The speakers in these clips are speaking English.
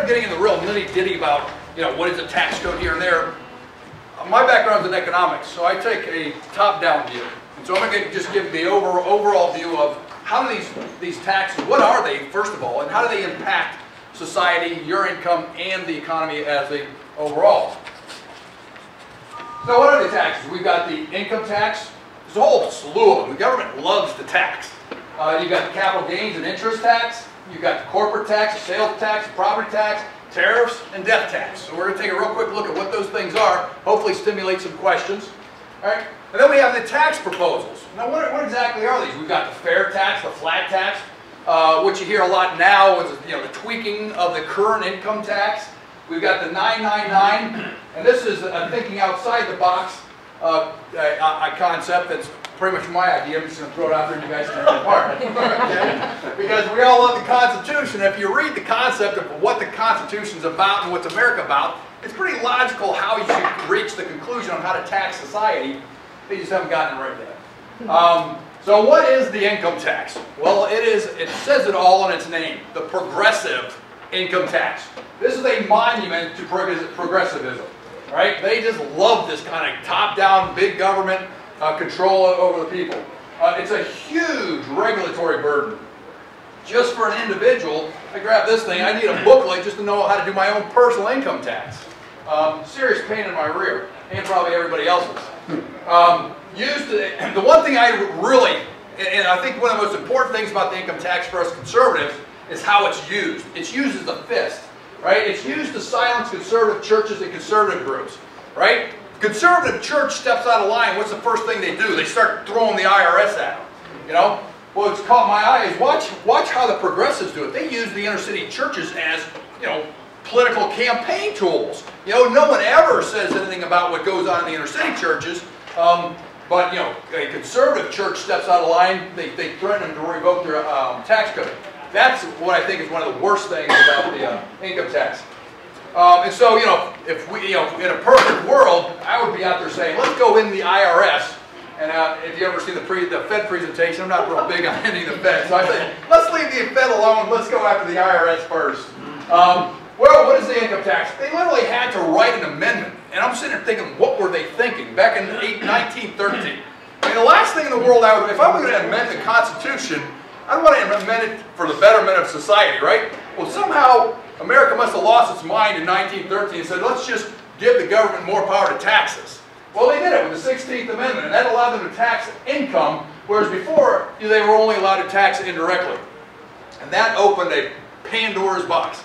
of getting in the real nitty-gritty about, what is a tax code here and there, my background is in economics, so I take a top-down view. And so I'm going to just give the overall view of how do these taxes, what are they, first of all, and how do they impact society, your income, and the economy as a overall. So what are the taxes? We've got the income tax. There's a whole slew of them. The government loves to tax. You've got the capital gains and interest tax. You've got the corporate tax, the sales tax, the property tax, tariffs, and death tax. So we're going to take a real quick look at what those things are, hopefully stimulate some questions. All right? And then we have the tax proposals. Now what exactly are these? We've got the fair tax, the flat tax, which you hear a lot now is the tweaking of the current income tax. We've got the 999, and this is thinking outside the box a concept that's pretty much my idea. I'm just going to throw it out there and you guys can take it apart. Okay? Because we all love the Constitution. If you read the concept of what the Constitution's about and what's America about, it's pretty logical how you should reach the conclusion on how to tax society. They just haven't gotten it right yet. So what is the income tax? Well, it says it all in its name, the progressive income tax. This is a monument to progressivism. Right? They just love this kind of top-down, big government control over the people. It's a huge regulatory burden. Just for an individual, I grab this thing, I need a booklet just to know how to do my own personal income tax. Serious pain in my rear, and probably everybody else's. The one thing I really, and I think one of the most important things about the income tax for us conservatives is how it's used. It's used as a fist. Right? It's used to silence conservative churches and conservative groups. Right? Conservative church steps out of line. What's the first thing they do? They start throwing the IRS at them. Well, it's caught my eye is watch how the progressives do it. They use the inner city churches as political campaign tools. No one ever says anything about what goes on in the inner city churches. But a conservative church steps out of line. They threaten them to revoke their tax code. That's what I think is one of the worst things about the income tax. And so, if we, in a perfect world, I would be out there saying, let's go in the IRS. And if you ever seen the Fed presentation, I'm not real big on ending the Fed. So I say, let's leave the Fed alone. Let's go after the IRS first. Well, what is the income tax? They literally had to write an amendment. And I'm sitting there thinking, what were they thinking back in 1913? I mean, the last thing in the world if I was going to amend the Constitution, I want to amend it for the betterment of society, right? Well, somehow America must have lost its mind in 1913 and said, let's just give the government more power to tax us. Well, they did it with the 16th Amendment, and that allowed them to tax income, whereas before they were only allowed to tax it indirectly. And that opened a Pandora's box.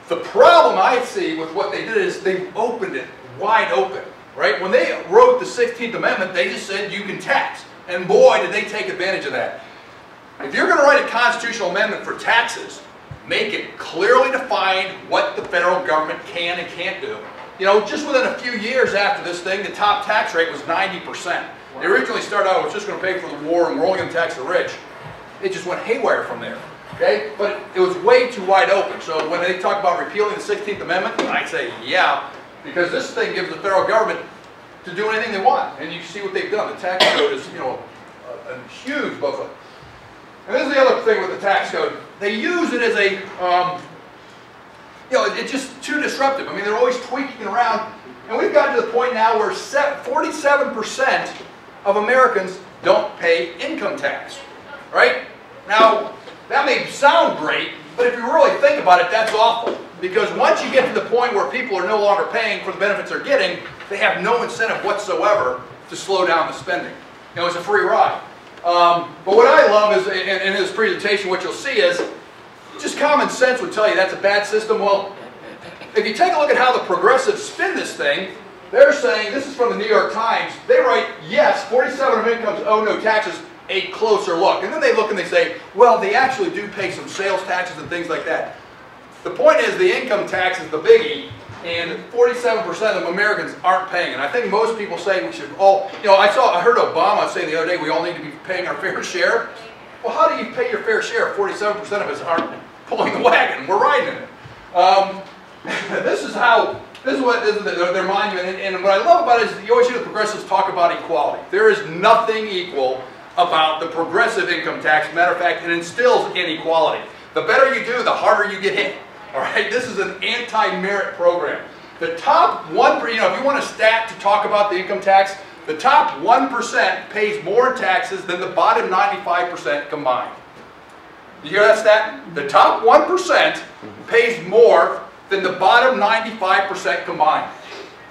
The problem I see with what they did is they opened it wide open, right? When they wrote the 16th Amendment, they just said you can tax. And boy, did they take advantage of that. If you're going to write a constitutional amendment for taxes, make it clearly defined what the federal government can and can't do. Just within a few years after this thing, the top tax rate was 90%. They originally started out, it was just going to pay for the war and we're only going to tax the rich. It just went haywire from there. Okay? But it was way too wide open. So when they talk about repealing the 16th Amendment, I'd say, yeah, because this thing gives the federal government to do anything they want. And you see what they've done. The tax code is, a huge booklet. And this is the other thing with the tax code. They use it as a, it's just too disruptive. I mean, they're always tweaking around. And we've gotten to the point now where 47% of Americans don't pay income tax. Right? Now, that may sound great, but if you really think about it, that's awful. Because once you get to the point where people are no longer paying for the benefits they're getting, they have no incentive whatsoever to slow down the spending. It's a free ride. But what I love is, in this presentation, what you'll see is, just common sense would tell you that's a bad system. Well, if you take a look at how the progressives spin this thing, they're saying, this is from the New York Times, they write, yes, 47% of incomes owe no taxes, a closer look. And then they look and they say, well, they actually do pay some sales taxes and things like that. The point is the income tax is the biggie, and 47% of Americans aren't paying. And I think most people say we should all, I heard Obama say the other day we all need to be paying our fair share. Well, how do you pay your fair share if 47% of us aren't pulling the wagon? We're riding in it. This is what their monument, and what I love about it is you always hear the progressives talk about equality. There is nothing equal about the progressive income tax. Matter of fact, it instills inequality. The better you do, the harder you get hit. All right, this is an anti-merit program. The top 1%, if you want a stat to talk about the income tax, the top 1% pays more in taxes than the bottom 95% combined. You hear that stat? The top 1% pays more than the bottom 95% combined.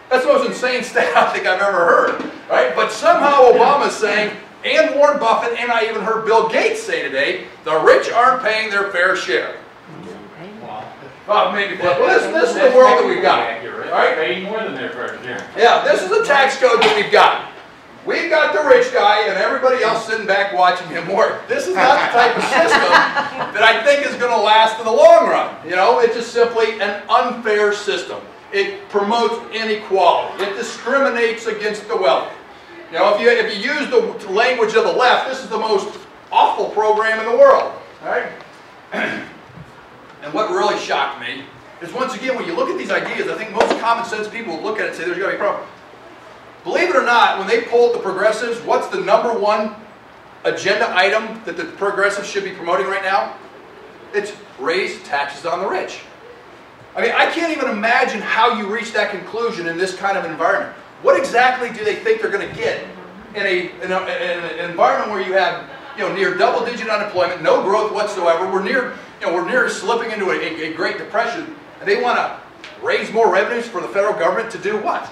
That's the most insane stat I think I've ever heard, right? But somehow Obama's saying, and Warren Buffett, and I even heard Bill Gates say today, the rich aren't paying their fair share. Well, maybe. Well, this is the world that we've got. Right? Paying more than their fair share. Yeah, this is the tax code that we've got. We've got the rich guy and everybody else sitting back watching him work. This is not the type of system that I think is going to last in the long run. You know, it's just simply an unfair system. It promotes inequality. It discriminates against the wealthy. You know, if you use the language of the left, this is the most awful program in the world. All right? And what really shocked me is, once again, when you look at these ideas, I think most common sense people will look at it and say there's got to be a problem. Believe it or not, when they polled the progressives, what's the #1 agenda item that the progressives should be promoting right now? It's raise taxes on the rich. I mean, I can't even imagine how you reach that conclusion in this kind of environment. What exactly do they think they're going to get in an environment where you have, near double-digit unemployment, no growth whatsoever? We're near slipping into a Great Depression, and they want to raise more revenues for the federal government to do what?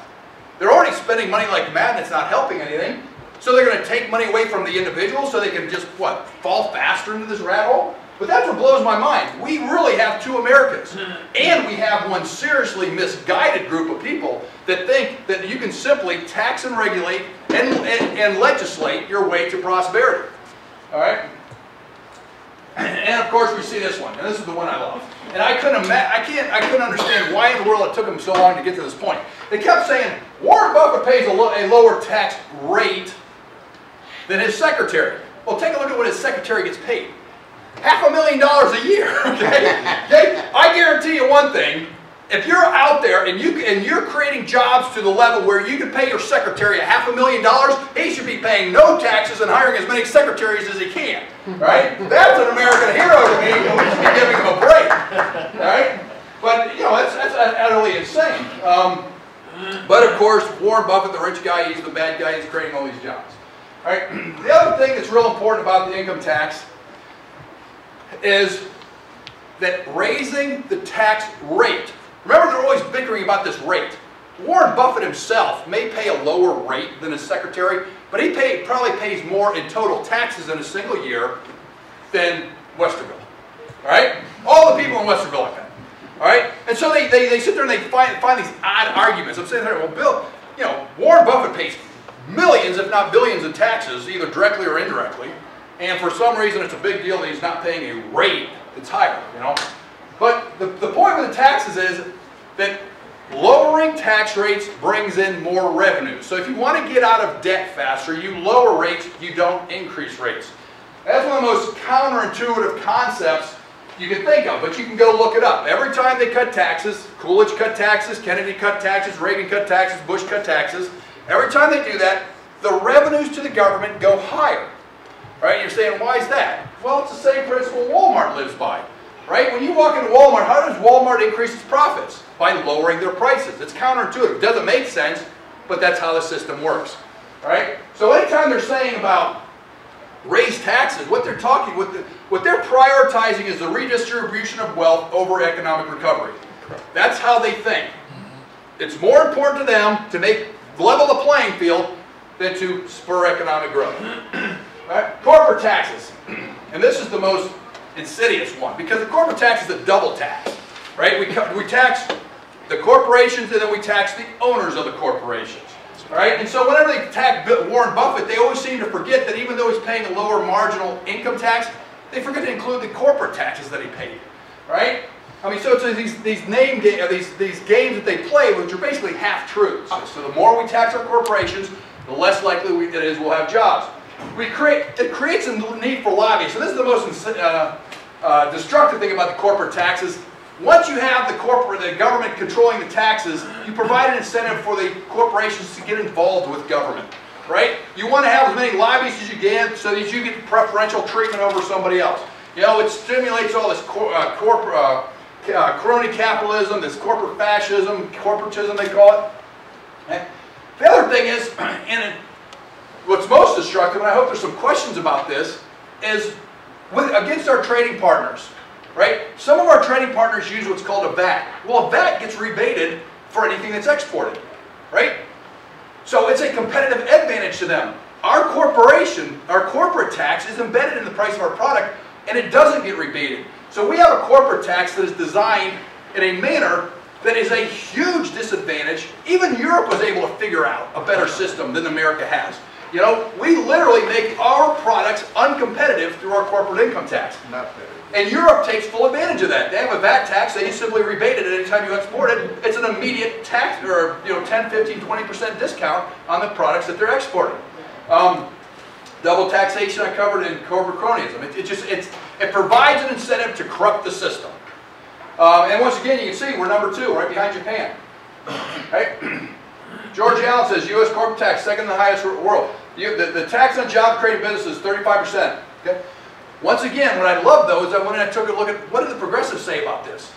They're already spending money like mad, and it's not helping anything. So they're going to take money away from the individuals so they can just, fall faster into this rat hole? But that's what blows my mind. We really have two Americas. And we have one seriously misguided group of people that think that you can simply tax and regulate and legislate your way to prosperity. All right? And of course we see this one, and this is the one I love. And I couldn't understand why in the world it took them so long to get to this point. They kept saying Warren Buffett pays a lower tax rate than his secretary. Well, take a look at what his secretary gets paid. $500,000 a year. Okay? I guarantee you one thing: if you're out there and you're creating jobs to the level where you can pay your secretary $500,000, he should be paying no taxes and hiring as many secretaries as he can. Right? That's an American hero to me, and we should be giving him a break. Right? But that's utterly insane. But of course, Warren Buffett, the rich guy, he's the bad guy. He's creating all these jobs. All right? The other thing that's real important about the income tax is that raising the tax rate. Remember, they're always bickering about this rate. Warren Buffett himself may pay a lower rate than his secretary, but he probably pays more in total taxes in a single year than Westerville. All right? All the people in Westerville like that. All right? And so they sit there and they find these odd arguments. I'm saying, well, Bill, Warren Buffett pays millions, if not billions, in taxes, either directly or indirectly. And for some reason, it's a big deal that he's not paying a rate that's higher, But the point with the taxes is that lowering tax rates brings in more revenue. So if you want to get out of debt faster, you lower rates, you don't increase rates. That's one of the most counterintuitive concepts you can think of, but you can go look it up. Every time they cut taxes, Coolidge cut taxes, Kennedy cut taxes, Reagan cut taxes, Bush cut taxes, every time they do that, the revenues to the government go higher. Right? You're saying, why is that? Well, it's the same principle Walmart lives by. Right? When you walk into Walmart, how does Walmart increase its profits? By lowering their prices. It's counterintuitive. It doesn't make sense, but that's how the system works. Right? So anytime they're saying about raise taxes, what they're prioritizing is the redistribution of wealth over economic recovery. That's how they think. It's more important to them to level the playing field than to spur economic growth. Right? Corporate taxes, and this is the most insidious one, because the corporate tax is a double tax. Right? We tax the corporations, and then we tax the owners of the corporations. Right? And so whenever they attack Warren Buffett, they always seem to forget that even though he's paying a lower marginal income tax, they forget to include the corporate taxes that he paid. Right? I mean, so it's these games that they play, which are basically half-truths. So the more we tax our corporations, the less likely it is we'll have jobs. It creates a need for lobbying. So this is the most destructive thing about the corporate taxes. Once you have the government controlling the taxes, you provide an incentive for the corporations to get involved with government. Right? You want to have as many lobbyists as you can so that you get preferential treatment over somebody else. It stimulates all this crony capitalism, this corporate fascism, corporatism they call it. Okay? The other thing is, and what's most destructive, and I hope there's some questions about this, is against our trading partners. Right? Some of our trading partners use what's called a VAT. Well, a VAT gets rebated for anything that's exported. Right? So it's a competitive advantage to them. Our corporation, our corporate tax is embedded in the price of our product, and it doesn't get rebated. So we have a corporate tax that is designed in a manner that is a huge disadvantage. Even Europe was able to figure out a better system than America has. You know, we literally make our products uncompetitive through our corporate income tax. Not fair. And Europe takes full advantage of that. They have a VAT tax. They simply rebate it anytime you export it. It's an immediate tax, or 10, 15, 20% discount on the products that they're exporting. Double taxation I covered in corporate cronyism. It provides an incentive to corrupt the system. And once again, you can see we're number 2, right behind Japan. Right? George Allen says U.S. corporate tax, second in the highest in the world. The tax on job-creating businesses is 35%. Okay? Once again, what I love though is that when I took a look at what did the progressives say about this,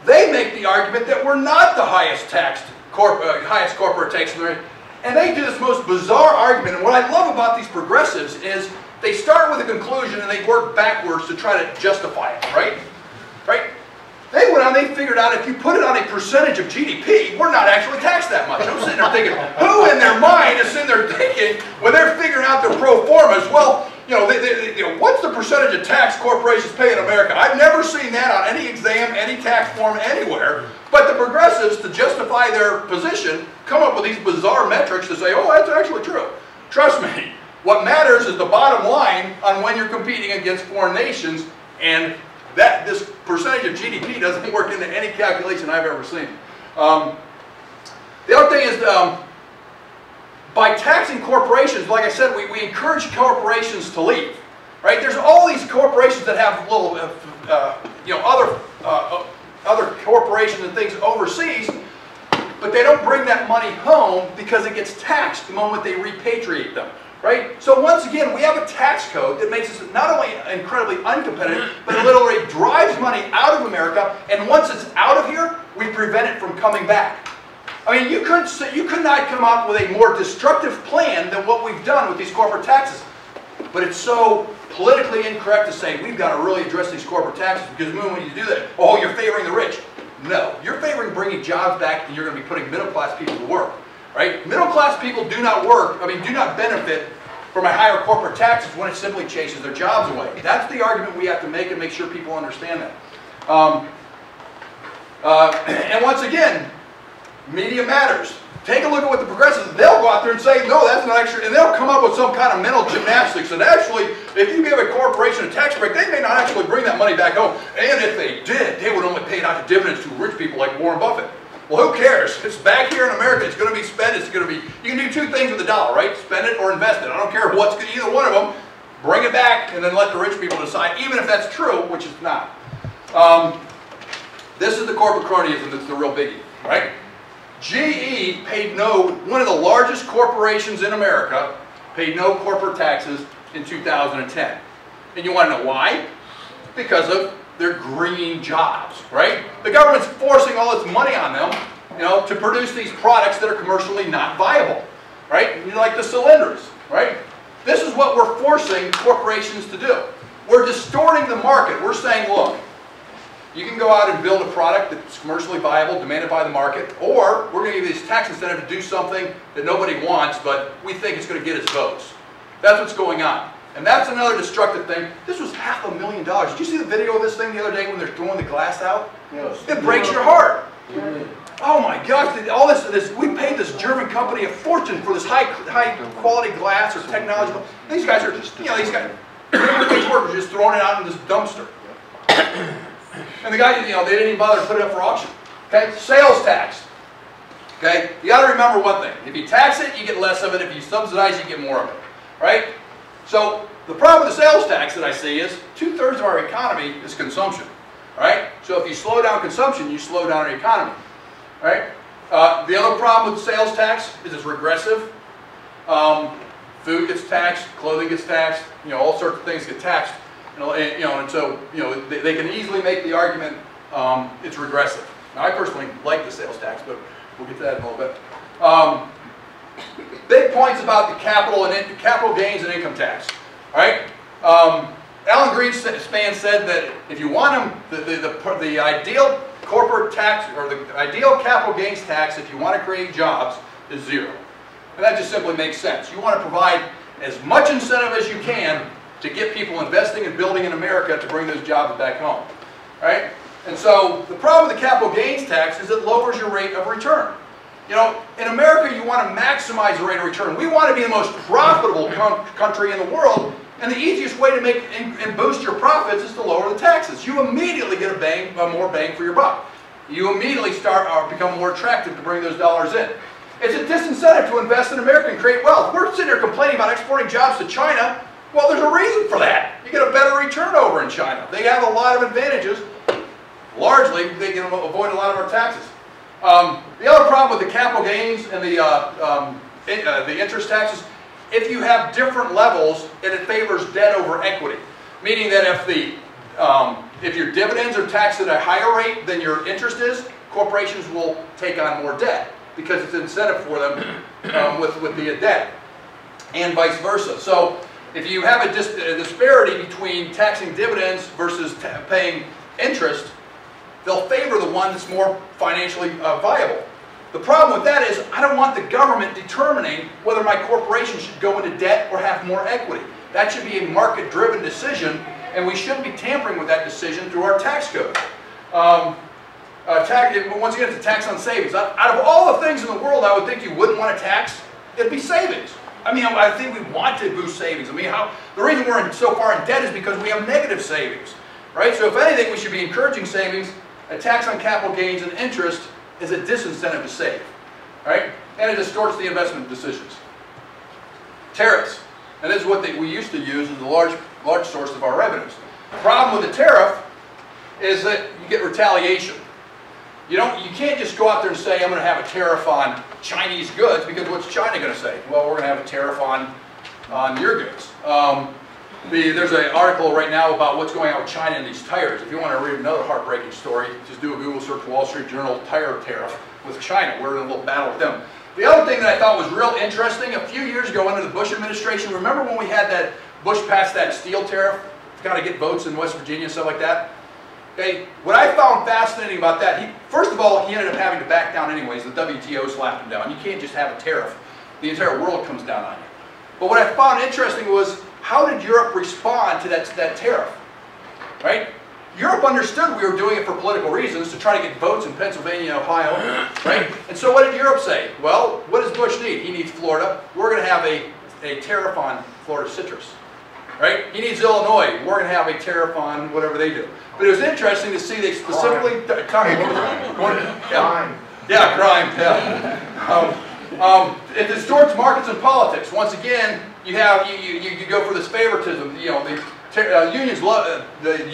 they make the argument that we're not the highest corporate tax in the world. And they do this most bizarre argument. And what I love about these progressives is they start with a conclusion and they work backwards to try to justify it, right? Right? They went on, they figured out if you put it on a percentage of GDP, we're not actually taxed that much. I'm sitting there thinking, who in their mind is sitting there thinking, when they're figuring out their pro formas, well, what's the percentage of tax corporations pay in America? I've never seen that on any exam, any tax form, anywhere. But the progressives, to justify their position, come up with these bizarre metrics to say, oh, that's actually true. Trust me, what matters is the bottom line on when you're competing against foreign nations, and this percentage of GDP doesn't work into any calculation I've ever seen. The other thing is, by taxing corporations, like I said, we encourage corporations to leave. Right? There's all these corporations that have little, other corporations and things overseas, but they don't bring that money home because it gets taxed the moment they repatriate them. Right? So once again, we have a tax code that makes us not only incredibly uncompetitive, but it literally drives money out of America, and once it's out of here, we prevent it from coming back. I mean, you could not come up with a more destructive plan than what we've done with these corporate taxes. But it's so politically incorrect to say, we've got to really address these corporate taxes, because when you do that, oh, you're favoring the rich. No, you're favoring bringing jobs back, and you're going to be putting middle-class people to work. Right? Middle-class people do not do not benefit from a higher corporate taxes when it simply chases their jobs away. That's the argument we have to make and make sure people understand that. And once again, media matters. Take a look at what the progressives, they'll go out there and say, no, that's not actually, and they'll come up with some kind of mental gymnastics that actually, if you give a corporation a tax break, they may not actually bring that money back home. And if they did, they would only pay it out to dividends to rich people like Warren Buffett. Well, who cares? It's back here in America. It's going to be spent. It's going to be, you can do two things with the dollar, right? Spend it or invest it. I don't care what's good, either one of them. Bring it back and then let the rich people decide, even if that's true, which is not. This is the corporate cronyism that's the real biggie, right? GE paid one of the largest corporations in America, paid no corporate taxes in 2010. And you want to know why? Because of their green jobs, right? The government's forcing all its money on them, to produce these products that are commercially not viable, right? Like the cylinders, right? This is what we're forcing corporations to do. We're distorting the market. We're saying, look, you can go out and build a product that's commercially viable, demanded by the market, or we're going to give you this tax incentive to do something that nobody wants, but we think it's going to get us votes. That's what's going on. And that's another destructive thing. This was $500,000. Did you see the video of this thing the other day when they're throwing the glass out? Yes. It breaks your heart. Oh my gosh, we paid this German company a fortune for this high quality glass or technology. These guys are just, these guys, these workers just throwing it out in this dumpster. And the guy, they didn't even bother to put it up for auction. Okay, sales tax. Okay, you got to remember one thing. If you tax it, you get less of it. If you subsidize, you get more of it. Right? So the problem with the sales tax that I see is 2/3 of our economy is consumption. Right? So if you slow down consumption, you slow down our economy. Right? The other problem with the sales tax is it's regressive. Food gets taxed, clothing gets taxed, all sorts of things get taxed. And so they can easily make the argument it's regressive. Now, I personally like the sales tax, but we'll get to that in a little bit. Big points about the capital gains and income tax. All right. Alan Greenspan said that if you want them, the ideal corporate tax or the ideal capital gains tax, if you want to create jobs, is 0. And that just simply makes sense. You want to provide as much incentive as you can to get people investing and building in America to bring those jobs back home. Right? And so the problem with the capital gains tax is it lowers your rate of return. In America, you want to maximize the rate of return. We want to be the most profitable country in the world, and the easiest way to make and boost your profits is to lower the taxes. You immediately get more bang for your buck. You immediately become more attractive to bring those dollars in. It's a disincentive to invest in America and create wealth. We're sitting here complaining about exporting jobs to China. Well, there's a reason for that. You get a better return over in China. They have a lot of advantages. Largely, they can avoid a lot of our taxes. The other problem with the capital gains and the interest taxes, if you have different levels, it favors debt over equity. Meaning that if your dividends are taxed at a higher rate than your interest is, corporations will take on more debt because it's an incentive for them with the debt, and vice versa. So if you have a disparity between taxing dividends versus paying interest, they'll favor the one that's more financially viable. The problem with that is I don't want the government determining whether my corporation should go into debt or have more equity. That should be a market-driven decision, and we shouldn't be tampering with that decision through our tax code. Once again, it's a tax on savings. Out of all the things in the world I would think you wouldn't want to tax, it'd be savings. I mean, I think we want to boost savings. I mean, the reason we're so far in debt is because we have negative savings, right? So if anything, we should be encouraging savings. A tax on capital gains and interest is a disincentive to save, right? And it distorts the investment decisions. Tariffs, and this is what we used to use as a large source of our revenues. The problem with the tariff is that you get retaliation. You can't just go out there and say, I'm going to have a tariff on Chinese goods, because what's China going to say? Well, we're going to have a tariff on your goods. There's an article right now about what's going on with China and these tires. If you want to read another heartbreaking story, just do a Google search, Wall Street Journal tire tariff with China. We're in a little battle with them. The other thing that I thought was real interesting, a few years ago under the Bush administration, remember when we had that, Bush passed that steel tariff to kind of get votes in West Virginia and stuff like that? Okay, what I found fascinating about that, first of all, he ended up having to back down anyways. The WTO slapped him down. You can't just have a tariff. The entire world comes down on you. But what I found interesting was, how did Europe respond to that tariff? Right? Europe understood we were doing it for political reasons, to try to get votes in Pennsylvania and Ohio, right? And so what did Europe say? Well, what does Bush need? He needs Florida. We're going to have a tariff on Florida citrus, right? He needs Illinois. We're going to have a tariff on whatever they do. But it was interesting to see they specifically crime. Yeah, crime. Yeah. It distorts markets and politics. Once again, you go for this favoritism. The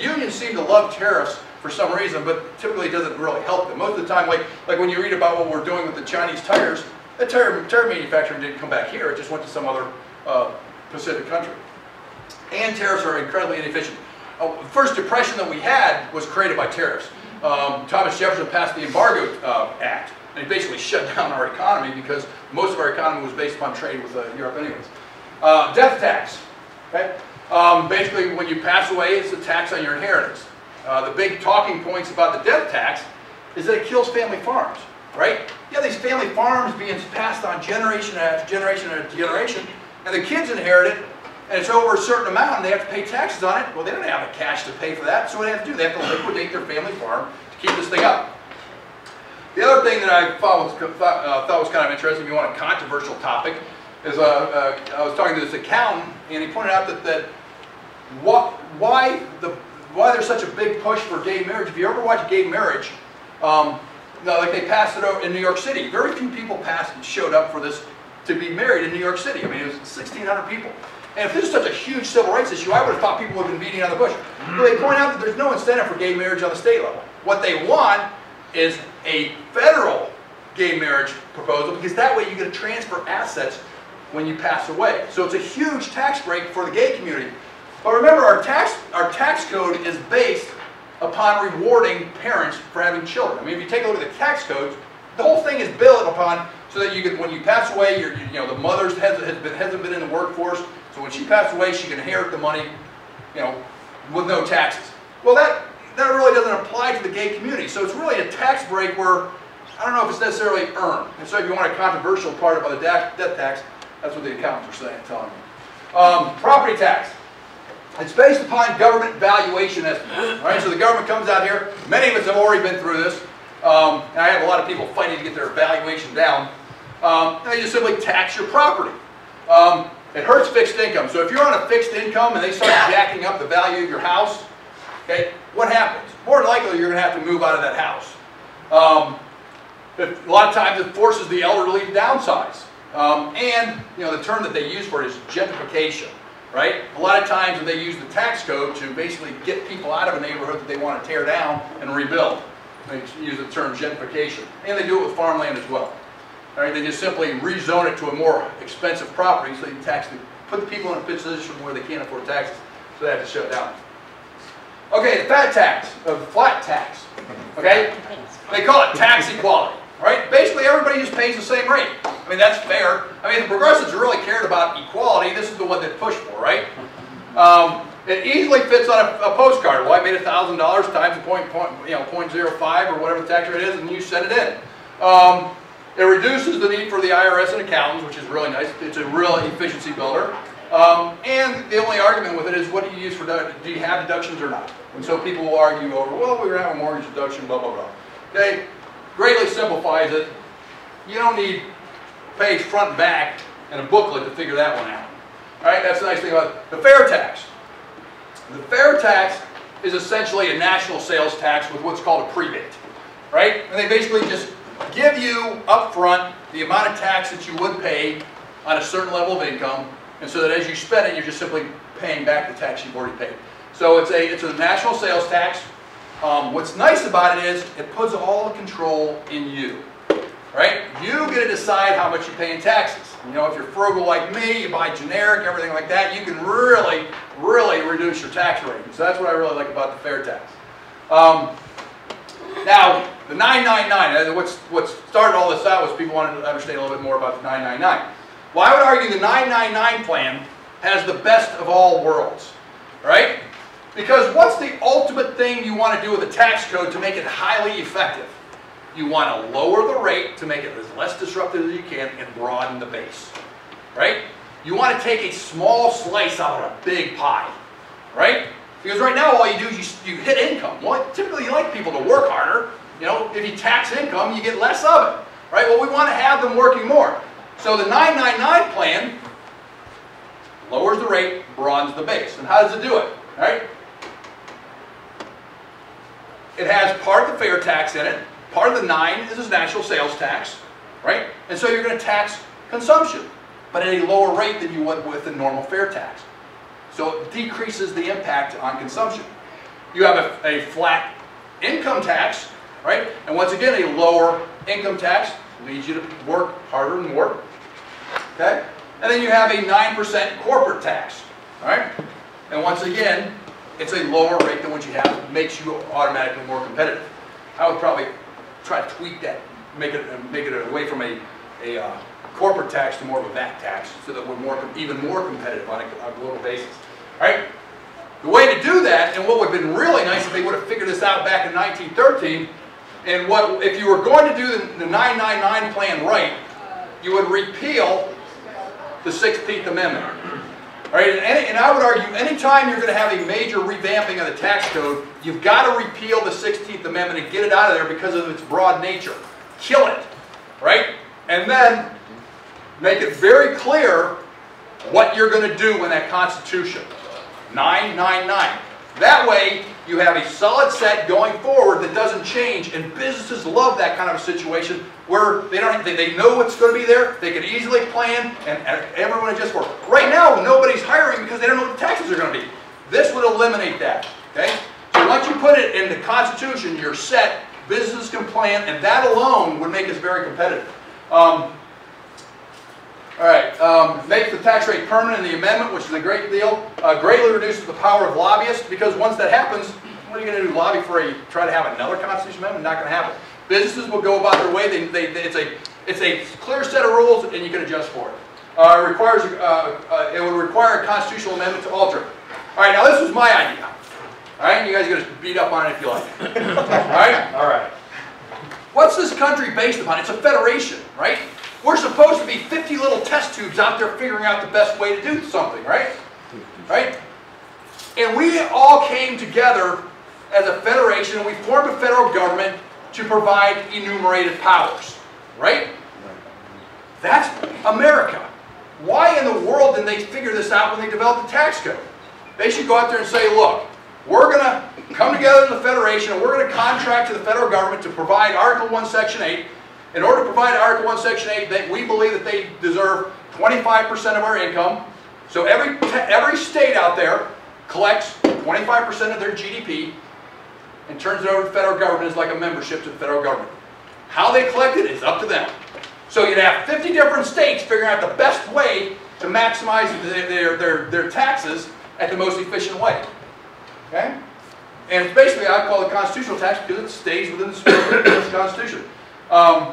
unions seem to love tariffs for some reason, but typically it doesn't really help them. Most of the time, like when you read about what we're doing with the Chinese tires, the tire manufacturing didn't come back here. It just went to some other Pacific country. And tariffs are incredibly inefficient. The first depression that we had was created by tariffs. Thomas Jefferson passed the Embargo Act, and he basically shut down our economy because most of our economy was based upon trade with Europe anyways. Death tax. Okay? Basically, when you pass away, it's a tax on your inheritance. The big talking points about the death tax is that it kills family farms, right? You have these family farms being passed on generation after generation after generation, and the kids inherit it, and it's over a certain amount, and they have to pay taxes on it. Well, they don't have the cash to pay for that, so what do they have to do? They have to liquidate their family farm to keep this thing up. The other thing that I thought was kind of interesting, if you want a controversial topic, is I was talking to this accountant, and he pointed out that why there's such a big push for gay marriage. If you ever watch gay marriage, like they passed it over in New York City. Very few people showed up for this to be married in New York City. I mean, it was 1,600 people. And if this is such a huge civil rights issue, I would have thought people would have been beating on the bush. But they point out that there's no incentive for gay marriage on the state level. What they want is a federal gay marriage proposal, because that way you get to transfer assets when you pass away. So it's a huge tax break for the gay community. But remember, our tax code is based upon rewarding parents for having children. I mean, if you take a look at the tax codes, the whole thing is built upon so that you can, when you pass away, the mother hasn't been in the workforce, so when she passed away, she can inherit the money, with no taxes. Well, that really doesn't apply to the gay community. So it's really a tax break where I don't know if it's necessarily earned. And so if you want a controversial part about the death tax, that's what the accountants are telling me. Property tax. It's based upon government valuation estimates. Right? So the government comes out here. Many of us have already been through this. And I have a lot of people fighting to get their valuation down. They just simply tax your property. It hurts fixed income. So if you're on a fixed income and they start jacking up the value of your house, okay, what happens? More than likely you're going to have to move out of that house. A lot of times it forces the elderly to downsize. And the term that they use for it is gentrification. Right? A lot of times they use the tax code to basically get people out of a neighborhood that they want to tear down and rebuild. They use the term gentrification. And they do it with farmland as well. All right? They just simply rezone it to a more expensive property so they can put the people in a position where they can't afford taxes, so they have to shut down. Okay, the flat tax. Okay? They call it tax equality. Right? Basically, everybody just pays the same rate. I mean, that's fair. I mean, the progressives really cared about equality. This is the one they pushed for, right? It easily fits on a postcard. Well, I made $1,000 times 0.05 or whatever the tax rate is, and you send it in. It reduces the need for the IRS and accountants, which is really nice. It's a real efficiency builder. And the only argument with it is, what do you use for do you have deductions or not? And so people will argue over, well, we're going to have a mortgage deduction, blah, blah, blah. Okay? Greatly simplifies it. You don't need page front and back and a booklet to figure that one out. All right, that's the nice thing about it. The fair tax. The fair tax is essentially a national sales tax with what's called a prebate. Right? And they basically just give you up front the amount of tax that you would pay on a certain level of income, and so that as you spend it, you're just simply paying back the tax you've already paid. So it's a national sales tax. What's nice about it is it puts all the control in you, right? You get to decide how much you pay in taxes. If you're frugal like me, you buy generic, everything like that, you can really, really reduce your tax rate. So that's what I really like about the fair tax. Now, the 999, what started all this out was people wanted to understand a little bit more about the 999. Well, I would argue the 999 plan has the best of all worlds, right? Because what's the ultimate thing you want to do with a tax code to make it highly effective? You want to lower the rate to make it as less disruptive as you can and broaden the base, right? You want to take a small slice out of a big pie, right? Because right now all you do is you hit income. Well, typically you like people to work harder. If you tax income, you get less of it, right? Well, we want to have them working more. So the 999 plan lowers the rate, broadens the base. And how does it do it, right? It has part of the fair tax in it. Part of the 9 is a national sales tax, right? And so you're going to tax consumption, but at a lower rate than you would with the normal fair tax. So it decreases the impact on consumption. You have a flat income tax, right? And once again, a lower income tax leads you to work harder and more. Okay? And then you have a 9% corporate tax, all right? And once again, it's a lower rate than what you have. It makes you automatically more competitive. I would probably try to tweak that, make it away from a corporate tax to more of a VAT tax, so that we're even more competitive on a global basis. All right? The way to do that, and what would have been really nice if they would have figured this out back in 1913, and if you were going to do the 999 plan right, you would repeal the 16th Amendment. All right, and I would argue anytime you're going to have a major revamping of the tax code, you've got to repeal the 16th Amendment and get it out of there because of its broad nature. Kill it, right? And then make it very clear what you're going to do in that Constitution. 999. That way, you have a solid set going forward that doesn't change, and businesses love that kind of a situation where they know what's going to be there, they can easily plan, and everyone adjusts for it. Right now, nobody's hiring because they don't know what the taxes are going to be. This would eliminate that. Okay? So once you put it in the Constitution, you're set, businesses can plan, and that alone would make us very competitive. All right, makes the tax rate permanent in the amendment, which is a great deal. Greatly reduces the power of lobbyists, because once that happens, what are you going to do? Lobby for try to have another constitutional amendment? Not going to happen. Businesses will go about their way. It's a clear set of rules, and you can adjust for it. It would require a constitutional amendment to alter it. All right, now this was my idea. All right, you guys are going to beat up on it if you like. All right? All right. What's this country based upon? It's a federation, right? We're supposed to be 50 little test tubes out there figuring out the best way to do something, right? Right? And we all came together as a federation, and we formed a federal government to provide enumerated powers, right? That's America. Why in the world didn't they figure this out when they developed the tax code? They should go out there and say, look, we're going to come together as a federation, and we're going to contract to the federal government to provide Article 1, Section 8. In order to provide Article 1, Section 8, we believe that they deserve 25% of our income. So every state out there collects 25% of their GDP and turns it over to the federal government as like a membership to the federal government. How they collect it is up to them. So you'd have 50 different states figuring out the best way to maximize their taxes at the most efficient way. Okay? And it's basically, I call it constitutional tax because it stays within the spirit of the Constitution. And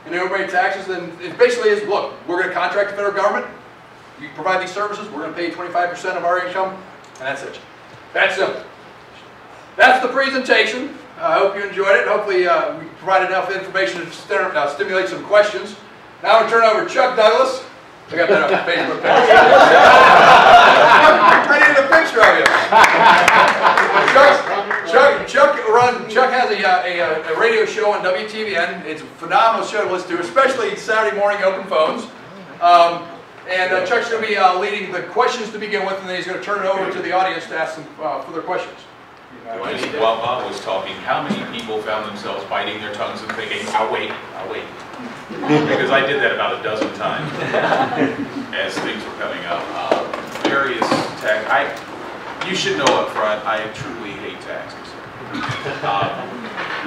enumerated taxes, then it basically is, look, we're going to contract the federal government, you provide these services, we're going to pay 25% of our income, and that's it. That's simple. That's the presentation. I hope you enjoyed it. Hopefully we provided enough information to stimulate some questions. Now I'll turn over to Chuck Douglas. I got that on Facebook page. I needed a picture of you. Chuck has a radio show on WTVN. It's a phenomenal show to listen to, especially Saturday morning open phones. And Chuck's going to be leading the questions to begin with, and then he's going to turn it over to the audience to ask some further questions. While Bob was talking, how many people found themselves biting their tongues and thinking, I'll wait. Because I did that about a dozen times as things were coming up. Various tax, you should know up front, I truly hate taxes.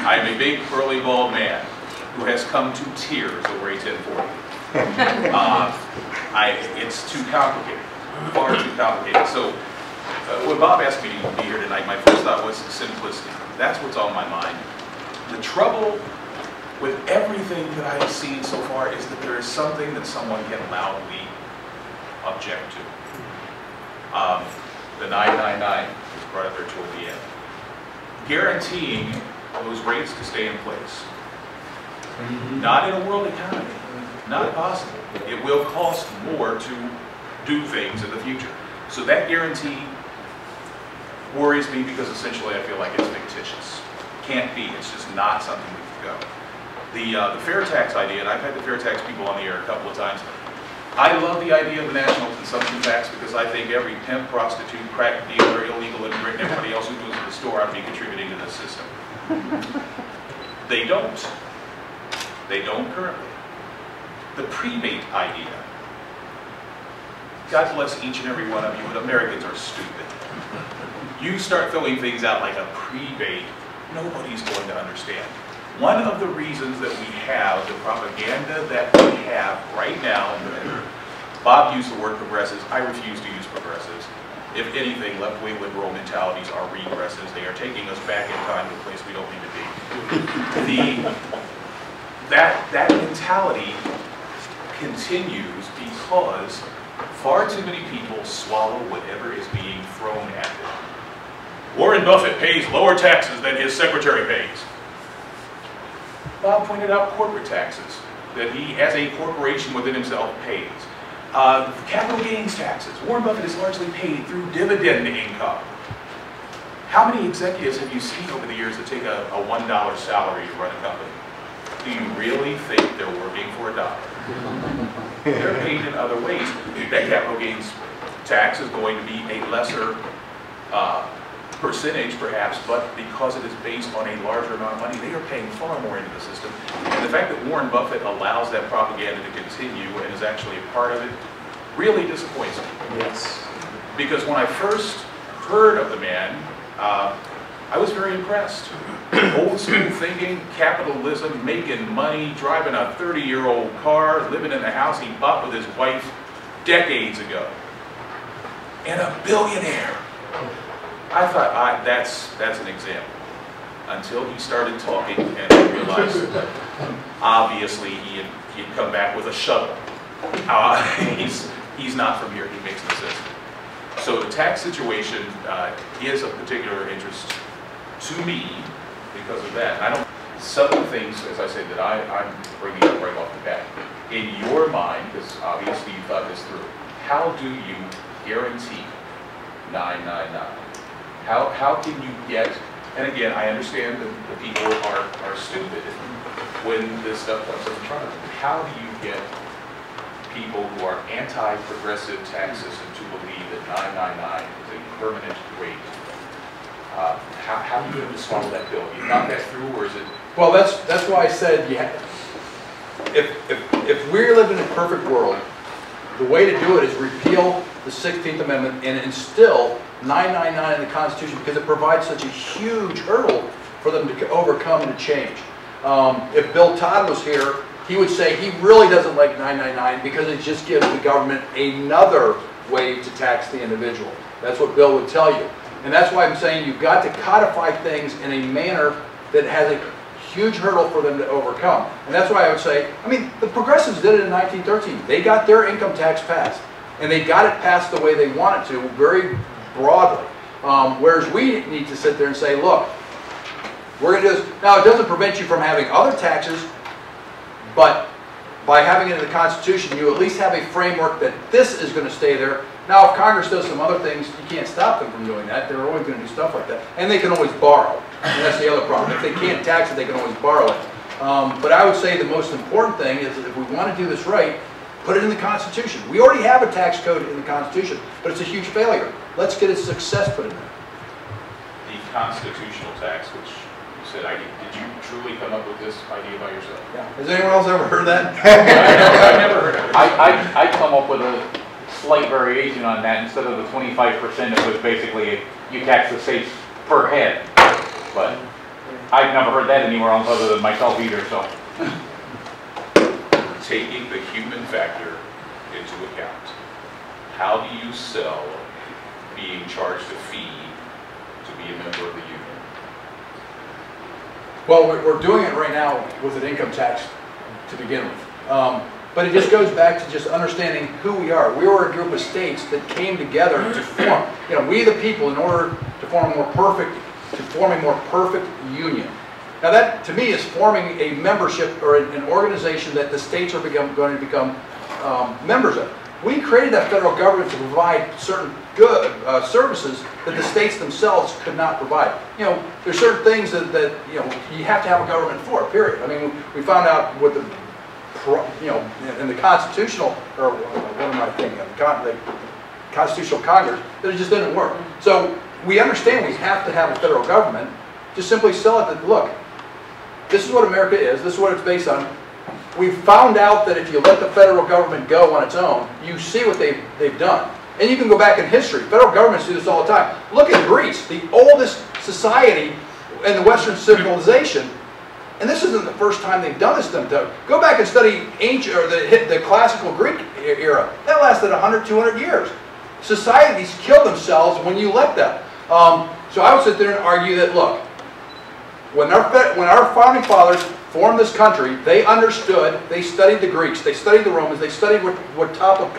I'm a big, burly, bald man who has come to tears over a 1040. It's too complicated, far too complicated. So when Bob asked me to be here tonight, my first thought was simplicity. That's what's on my mind. The trouble with everything that I have seen so far is that there is something that someone can loudly object to. The 999 is brought up there toward the end. Guaranteeing those rates to stay in place. Not in a world economy. Not possible. It will cost more to do things in the future. So that guarantee worries me because essentially I feel like it's fictitious. Can't be. It's just not something we can go. The fair tax idea, and I've had the fair tax people on the air a couple of times. I love the idea of the national consumption tax because I think every pimp, prostitute, crack dealer, illegal immigrant, and everybody else who goes to the store ought to be contributing to this system. They don't. They don't currently. The prebate idea. God bless each and every one of you, but Americans are stupid. You start throwing things out like a prebate, nobody's going to understand. One of the reasons that we have the propaganda that we have right now, Bob used the word progressives, I refuse to use progressives. If anything, left-wing liberal mentalities are regressives. They are taking us back in time to a place we don't need to be. That mentality continues because far too many people swallow whatever is being thrown at them. Warren Buffett pays lower taxes than his secretary pays. Bob pointed out corporate taxes that he, as a corporation within himself, pays. Capital gains taxes. Warren Buffett is largely paid through dividend income. How many executives have you seen over the years that take a $1 salary to run a company? Do you really think they're working for $1? They're paid in other ways. That capital gains tax is going to be a lesser percentage perhaps, but because it is based on a larger amount of money, they are paying far more into the system. And the fact that Warren Buffett allows that propaganda to continue and is actually a part of it really disappoints me. Yes. Because when I first heard of the man, I was very impressed. Old school thinking, capitalism, making money, driving a 30-year-old car, living in the house he bought with his wife decades ago. And a billionaire. I thought, that's an example. Until he started talking and I realized that obviously he had come back with a shovel. He's not from here, he makes no sense. So the tax situation is of particular interest to me because of that. I don't, some of the things, as I say, that I'm bringing up right off the bat. In your mind, because obviously you thought this through, how do you guarantee 999? How can you get, and again, I understand that the people are stupid when this stuff comes in front of them. How do you get people who are anti-progressive tax system to believe that 999 is a permanent rate? How do you get them to swallow that bill? You thought that through, or is it? Well, that's why I said if we're living in a perfect world, the way to do it is repeal the 16th Amendment and instill 999 in the Constitution, because it provides such a huge hurdle for them to overcome and to change. If Bill Todd was here, he would say he really doesn't like 999 because it just gives the government another way to tax the individual. That's what Bill would tell you. And that's why I'm saying you've got to codify things in a manner that has a huge hurdle for them to overcome. And that's why I would say, I mean, the progressives did it in 1913. They got their income tax passed. And they got it passed the way they wanted to, very broadly. Whereas we need to sit there and say, look, we're going to do this. Now, it doesn't prevent you from having other taxes, but by having it in the Constitution, you at least have a framework that this is going to stay there. Now, if Congress does some other things, you can't stop them from doing that. They're always going to do stuff like that. And they can always borrow. And that's the other problem. If they can't tax it, they can always borrow it. But I would say the most important thing is that if we want to do this right, put it in the Constitution. We already have a tax code in the Constitution, but it's a huge failure. Let's get a success put in there. The constitutional tax, which you said, did you truly come up with this idea by yourself? Yeah. Has anyone else ever heard that? I've never heard of it. I come up with a slight variation on that. Instead of the 25%, it was basically you tax the states per head. But I've never heard that anywhere else other than myself either. So. Taking the human factor into account, how do you sell being charged a fee to be a member of the union? Well, we're doing it right now with an income tax to begin with. But it just goes back to just understanding who we are. We were a group of states that came together to form, we the people, in order to form a more perfect union. Now that, to me, is forming a membership or an organization that the states are going to become members of. We created that federal government to provide certain good services that the states themselves could not provide. There's certain things that you have to have a government for, period. I mean, we found out with the, in the constitutional, or what am I thinking of, the Constitutional Congress, that it just didn't work. So we understand we have to have a federal government. Just simply sell it that, look, this is what America is, this is what it's based on. We found out that if you let the federal government go on its own, you see what they've done. And you can go back in history. Federal governments do this all the time. Look at Greece, the oldest society in the Western civilization. And this isn't the first time they've done this to them. Go back and study ancient, or the classical Greek era. That lasted 100, 200 years. Societies kill themselves when you let them. So I would sit there and argue that, look, when our founding fathers formed this country, they understood, they studied the Greeks, they studied the Romans, they studied what top of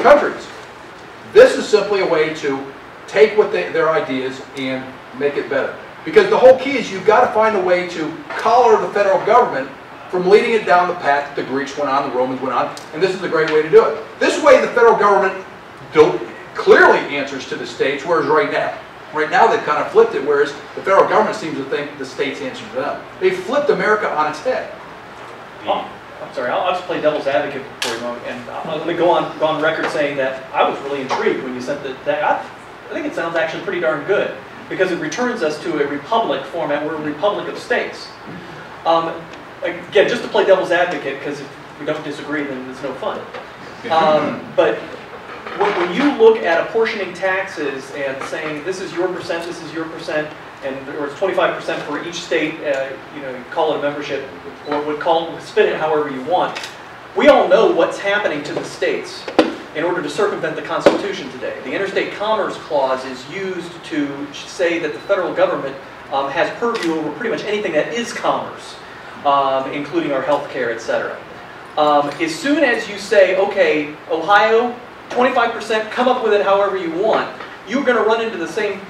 countries. This is simply a way to take their ideas and make it better. Because the whole key is you've got to find a way to collar the federal government from leading it down the path that the Greeks went on, the Romans went on, and this is a great way to do it. This way the federal government clearly answers to the states, whereas right now they've kind of flipped it, whereas the federal government seems to think the states answer to them. They flipped America on its head. I'm sorry, I'll just play devil's advocate for a moment, and let me go on record saying that I was really intrigued when you sent that. I think it sounds actually pretty darn good, because it returns us to a republic format. We're a republic of states. Again, just to play devil's advocate, because if we don't disagree, then it's no fun. But when you look at apportioning taxes and saying this is your percent, this is your percent, or it's 25% for each state, you know, call it a membership, or spin it however you want. We all know what's happening to the states in order to circumvent the Constitution today. The Interstate Commerce Clause is used to say that the federal government has purview over pretty much anything that is commerce, including our health care, etc. As soon as you say, okay, Ohio, 25%, come up with it however you want, you're going to run into the same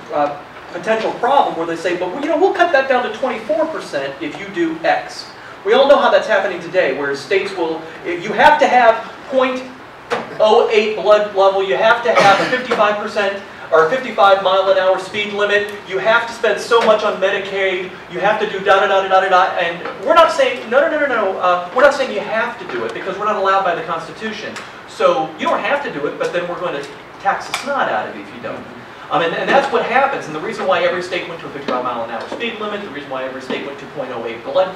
potential problem where they say, but you know, we'll cut that down to 24% if you do X. We all know how that's happening today, where states will, you have to have 0.08 blood level, you have to have a 55% or a 55 mile an hour speed limit, you have to spend so much on Medicaid, you have to do da-da-da-da-da-da, and we're not saying, no, we're not saying you have to do it because we're not allowed by the Constitution. So you don't have to do it, but then we're going to tax the snot out of you if you don't. And that's what happens, and the reason why every state went to a 55 mile an hour speed limit, the reason why every state went to 0.08 blood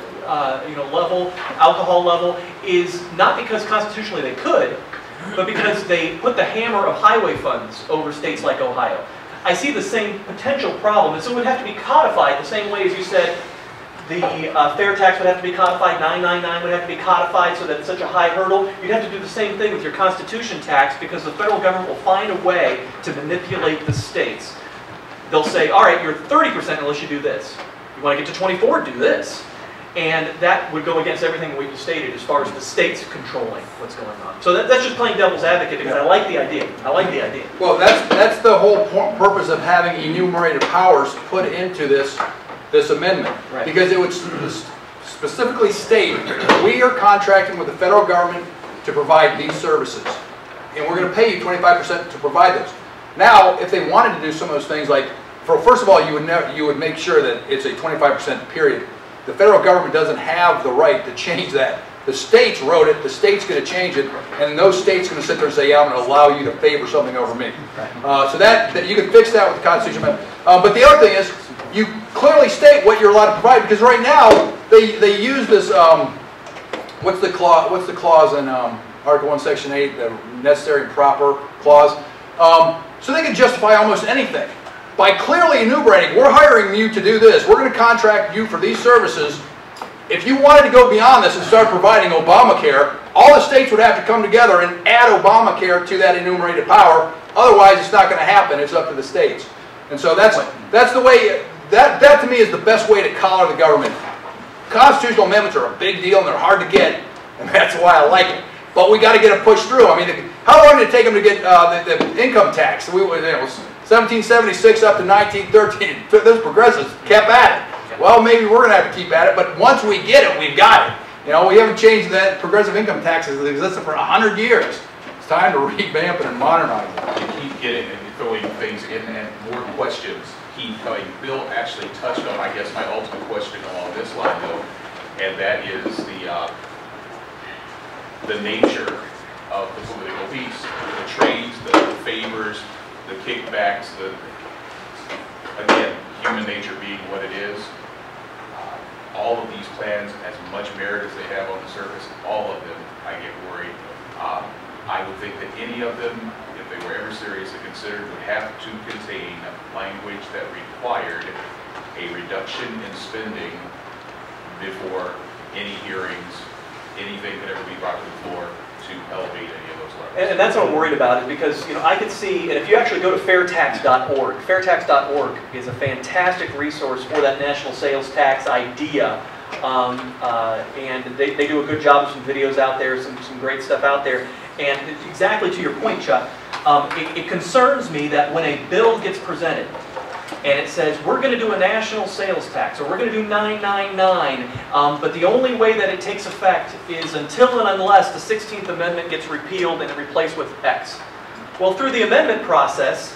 level, alcohol level, is not because constitutionally they could, but because they put the hammer of highway funds over states like Ohio. I see the same potential problem, and so it would have to be codified the same way as you said the fair tax would have to be codified, 999 would have to be codified so that it's such a high hurdle. You'd have to do the same thing with your Constitution tax because the federal government will find a way to manipulate the states. They'll say, all right, you're 30% unless you do this. You want to get to 24, do this. And that would go against everything that we've stated as far as the states controlling what's going on. So that's just playing devil's advocate because I like the idea. I like the idea. Well, that's the whole purpose of having enumerated powers put into this amendment, right? Because it would specifically state we are contracting with the federal government to provide these services, and we're going to pay you 25% to provide those. Now, if they wanted to do some of those things, like first of all, you would make sure that it's a 25% period. The federal government doesn't have the right to change that. The states wrote it. The state's going to change it, and those states going to sit there and say, "Yeah, I'm going to allow you to favor something over me." So that you can fix that with the Constitution amendment. But the other thing is, you clearly state what you're allowed to provide, because right now they use this what's the clause in Article 1, Section 8, the necessary and proper clause, so they can justify almost anything by clearly enumerating, we're hiring you to do this, we're going to contract you for these services. If you wanted to go beyond this and start providing Obamacare, all the states would have to come together and add Obamacare to that enumerated power. Otherwise, it's not going to happen. It's up to the states. And so that's the way. That to me is the best way to collar the government. Constitutional amendments are a big deal and they're hard to get, and that's why I like it. But we got to get it pushed through. I mean, how long did it take them to get the income tax? It was 1776 up to 1913. Those progressives kept at it. Well, maybe we're going to have to keep at it, but once we get it, we've got it. You know, we haven't changed that progressive income taxes that existed for 100 years. It's time to revamp it and modernize it. You keep getting and throwing things in and more questions. Bill actually touched on, I guess, my ultimate question along this line, though, and that is the nature of the political piece, the trades, the favors, the kickbacks, again, human nature being what it is. All of these plans, as much merit as they have on the surface, all of them, I get worried. I would think that any of them, if they were ever seriously considered, would have to contain language that required a reduction in spending before any hearings, anything could ever be brought to the floor to elevate any of those levels. And that's what I'm worried about, is because, you know, I could see, and if you actually go to fairtax.org, fairtax.org is a fantastic resource for that national sales tax idea. And they do a good job of some videos out there, some great stuff out there. And exactly to your point, Chuck, it concerns me that when a bill gets presented and it says we're going to do a national sales tax, or we're going to do 999, but the only way that it takes effect is until and unless the 16th Amendment gets repealed and replaced with X. Well, through the amendment process,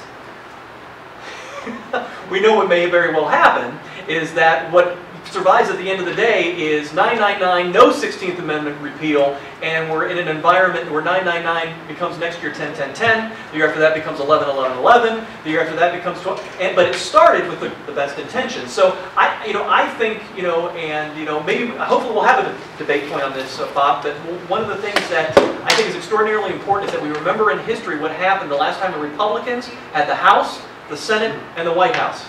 we know what may very well happen is that what survives at the end of the day is 999, no 16th Amendment repeal, and we're in an environment where 999 becomes next year 10-10-10, the year after that becomes 11-11-11, the year after that becomes 12, but it started with the best intentions. So I I think, and maybe, hopefully we'll have a debate point on this, Bob, but one of the things that I think is extraordinarily important is that we remember in history what happened the last time the Republicans had the House, the Senate, and the White House.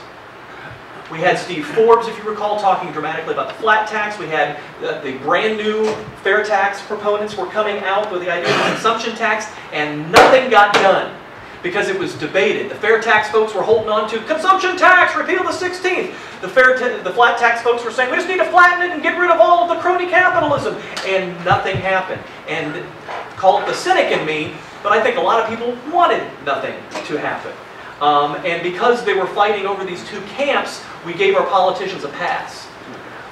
We had Steve Forbes, if you recall, talking dramatically about the flat tax. We had the brand new fair tax proponents were coming out with the idea of a consumption tax, and nothing got done because it was debated. The fair tax folks were holding on to consumption tax, repeal the 16th. The flat tax folks were saying, we just need to flatten it and get rid of all of the crony capitalism. And nothing happened. And call it the cynic in me, but I think a lot of people wanted nothing to happen. And because they were fighting over these two camps, we gave our politicians a pass.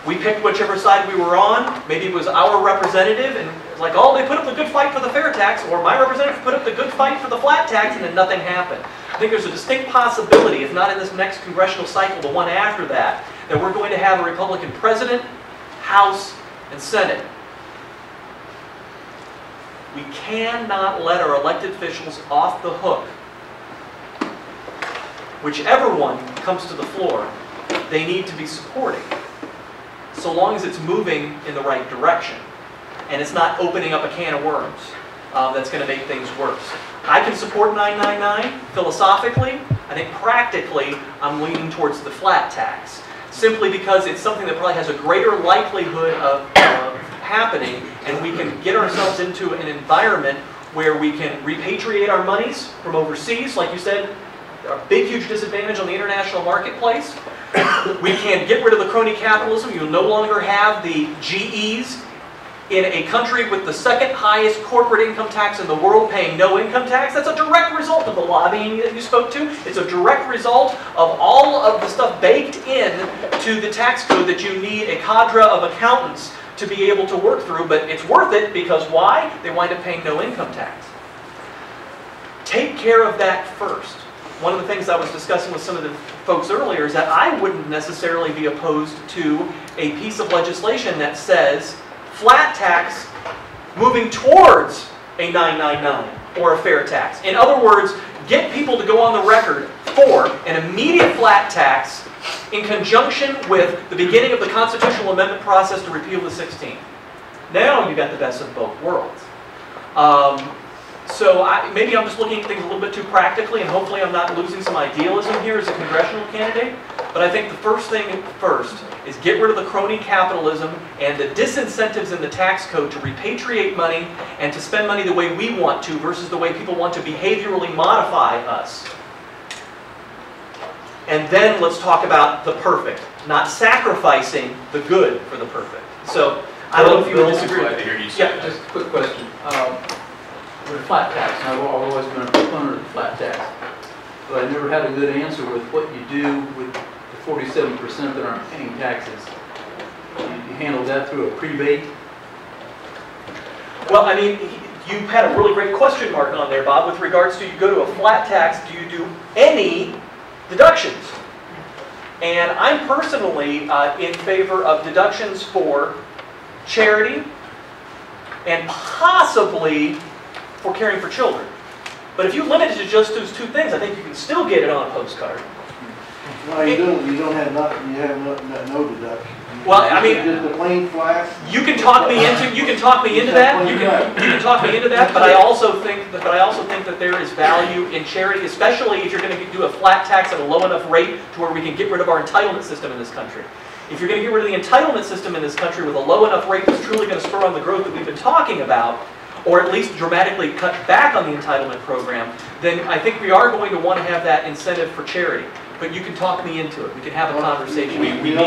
We picked whichever side we were on. Maybe it was our representative, and it's like, oh, they put up the good fight for the fair tax, or my representative put up the good fight for the flat tax, and then nothing happened. I think there's a distinct possibility, if not in this next congressional cycle, the one after that, that we're going to have a Republican president, House, and Senate. We cannot let our elected officials off the hook. Whichever one comes to the floor, they need to be supporting, so long as it's moving in the right direction and it's not opening up a can of worms that's going to make things worse. I can support 999 philosophically. I think practically I'm leaning towards the flat tax, simply because it's something that probably has a greater likelihood of happening, and we can get ourselves into an environment where we can repatriate our monies from overseas, like you said, a big, huge disadvantage on the international marketplace. We can get rid of the crony capitalism. You'll no longer have the GEs in a country with the second highest corporate income tax in the world paying no income tax. That's a direct result of the lobbying that you spoke to. It's a direct result of all of the stuff baked in to the tax code that you need a cadre of accountants to be able to work through, but it's worth it because why? They wind up paying no income tax. Take care of that first. One of the things I was discussing with some of the folks earlier is that I wouldn't necessarily be opposed to a piece of legislation that says flat tax moving towards a 999 or a fair tax. In other words, get people to go on the record for an immediate flat tax in conjunction with the beginning of the constitutional amendment process to repeal the 16th. Now you got the best of both worlds. So maybe I'm just looking at things a little bit too practically, and hopefully I'm not losing some idealism here as a congressional candidate. But I think the first thing first is get rid of the crony capitalism and the disincentives in the tax code to repatriate money and to spend money the way we want to versus the way people want to behaviorally modify us. And then let's talk about the perfect, not sacrificing the good for the perfect. So I don't know if you would disagree with me. Yeah, just a quick question. With the flat tax, I've always been a proponent of the flat tax, but I never had a good answer with what you do with the 47% that aren't paying taxes. You handle that through a prebate? Well, I mean, you had a really great question mark on there, Bob, with regards to you go to a flat tax, do you do any deductions? And I'm personally in favor of deductions for charity and possibly for caring for children. But if you limit it to just those two things, I think you can still get it on a postcard. Well, you don't have nothing. You have no deduction. Well, I mean, just the plain flat. You can talk me into that. You can talk me into that. But I also think that there is value in charity, especially if you're going to do a flat tax at a low enough rate to where we can get rid of our entitlement system in this country. If you're going to get rid of the entitlement system in this country with a low enough rate that's truly going to spur on the growth that we've been talking about, or at least dramatically cut back on the entitlement program, then I think we are going to want to have that incentive for charity. But you can talk me into it. We can have a conversation. The thing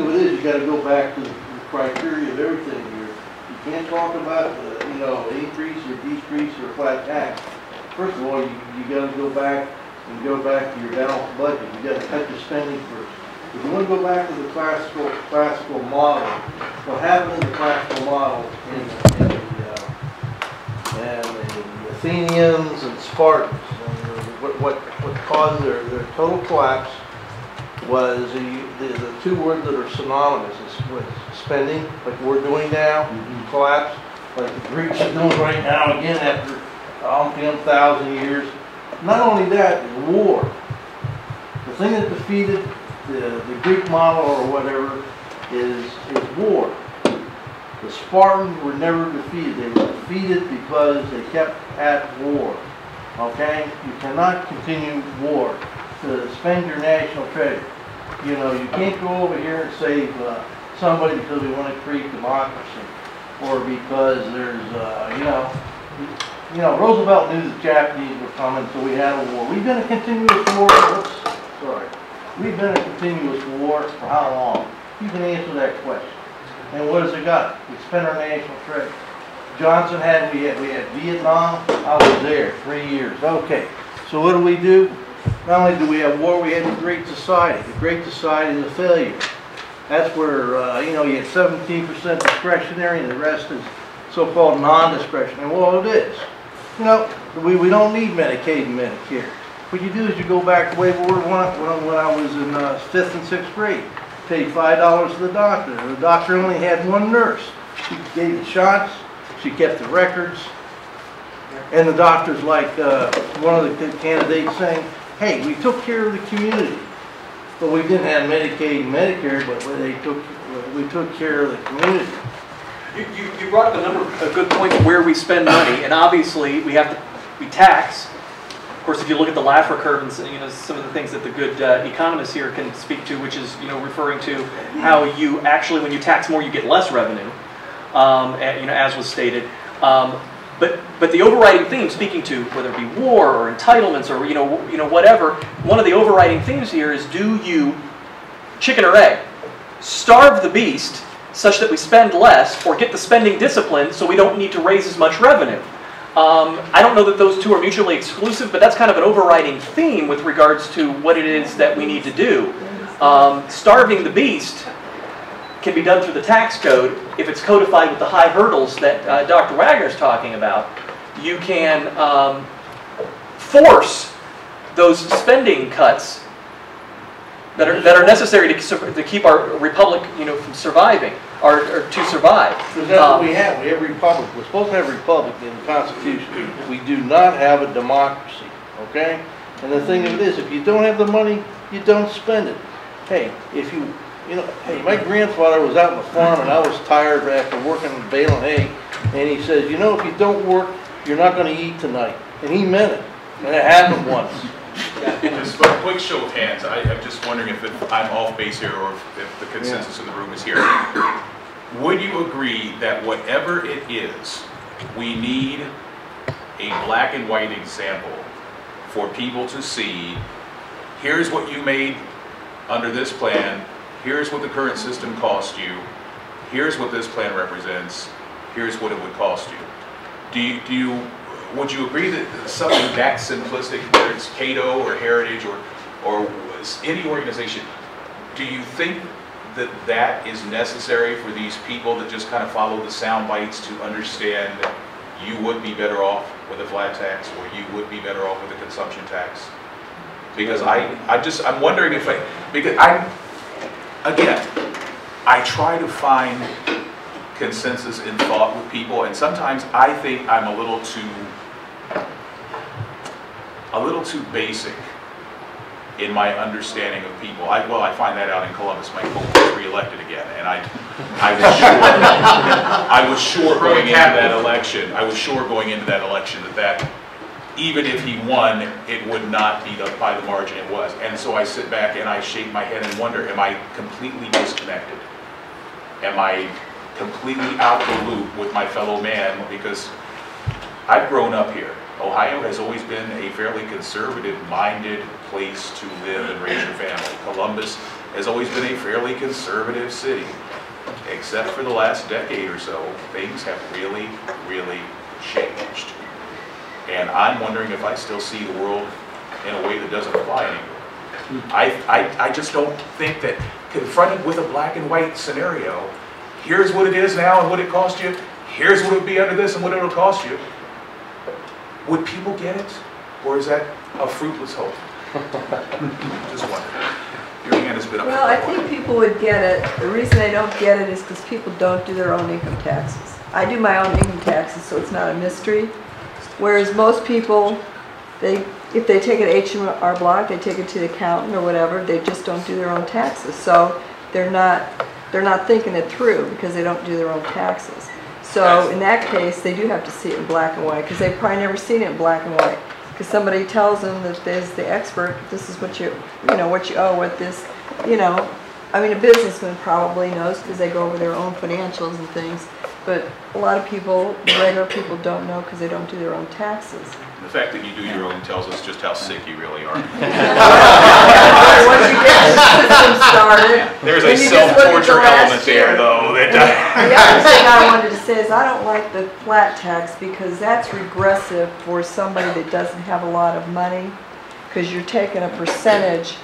of it is, you got to go back to the criteria of everything here. You can't talk about increase or decrease or flat tax. First of all, you got to go back to your balanced budget. You got to cut your spending first. If you want to go back to the classical model, what happened in the classical model and the Athenians and Spartans, what caused their total collapse was the two words that are synonymous with spending, like we're doing now, collapse, like the Greeks are doing right now again after 1,000 years. Not only that, war. The thing that defeated the Greek model or whatever is war. The Spartans were never defeated. They were defeated because they kept at war. Okay? You cannot continue war to spend your national treasure. You know, you can't go over here and save somebody because we want to create democracy, or because there's, Roosevelt knew the Japanese were coming, so we had a war. We've been in a continuous war. We've been in a continuous war for how long? You can answer that question. And what has it got? We spent our national treasure. Johnson we had Vietnam. I was there 3 years. Okay. So what do? Not only do we have war, we had the Great Society. The Great Society is a failure. That's where, you had 17% discretionary and the rest is so-called non-discretionary. Well, it is. You know, we don't need Medicaid and Medicare. What you do is you go back the way we were when I was in 5th and 6th grade. Paid $5 to the doctor. The doctor only had one nurse. She gave the shots. She kept the records. And the doctor's like one of the candidates saying, hey, we took care of the community. But we didn't have Medicaid and Medicare, but we took care of the community. You brought up a number of good points where we spend money, and obviously we tax. Of course, if you look at the Laffer curve and some of the things that the good economists here can speak to, which is referring to how you actually, when you tax more, you get less revenue, as was stated. But the overriding theme, speaking to whether it be war or entitlements or whatever, one of the overriding themes here is: do you chicken or egg? Starve the beast such that we spend less, or get the spending discipline so we don't need to raise as much revenue. I don't know that those two are mutually exclusive, but that's kind of an overriding theme with regards to what it is that we need to do. Starving the beast can be done through the tax code if it's codified with the high hurdles that Dr. Wagner is talking about. You can force those spending cuts that are necessary to keep our republic, from surviving or to survive. Because that's what we have. We have a republic. We're supposed to have a republic in the Constitution. We do not have a democracy. Okay? And the thing of it is, if you don't have the money, you don't spend it. Hey, hey, my grandfather was out on the farm and I was tired after working and baling hay, and he says, if you don't work, you're not going to eat tonight. And he meant it. And it happened once. Just a quick show of hands. I'm just wondering if I'm off base here, or if the consensus in the room is here. Would you agree that whatever it is, we need a black and white example for people to see, here's what you made under this plan, here's what the current system cost you, here's what this plan represents, here's what it would cost you. Would you agree that something that simplistic, whether it's Cato or Heritage or any organization, do you think that that is necessary for these people that just kind of follow the sound bites to understand you would be better off with a flat tax, or you would be better off with a consumption tax? Because I'm wondering if I try to find consensus in thought with people, and sometimes I think I'm a little too basic in my understanding of people. I find that out in Columbus. My Pope was reelected again, and I was sure going into that election. I was sure going into that election that even if he won, it would not be by the margin it was. And so I sit back and I shake my head and wonder: am I completely disconnected? Am I completely out the loop with my fellow man? Because I've grown up here. Ohio has always been a fairly conservative-minded place to live and raise your family. Columbus has always been a fairly conservative city. Except for the last decade or so, things have really, really changed. And I'm wondering if I still see the world in a way that doesn't apply anymore. I just don't think that confronted with a black and white scenario, here's what it is now and what it cost you, here's what it would be under this and what it will cost you, would people get it? Or is that a fruitless hope? Just wondering. Your hand has been up. Well, I think people would get it. The reason they don't get it is because people don't do their own income taxes. I do my own income taxes, so it's not a mystery. Whereas most people, they if they take an H&R Block, they take it to the accountant or whatever, they just don't do their own taxes. So they're not thinking it through because they don't do their own taxes. So in that case, they do have to see it in black and white because they've probably never seen it in black and white. Because somebody tells them that there's the expert, this is what you what you owe, what this, I mean, a businessman probably knows because they go over their own financials and things. But a lot of people, the regular people, don't know because they don't do their own taxes. The fact that you do your own tells us just how sick you really are. Once you get the system started, There's a self-torture element there, though. The other thing I wanted to say is I don't like the flat tax because that's regressive for somebody that doesn't have a lot of money, because you're taking a percentage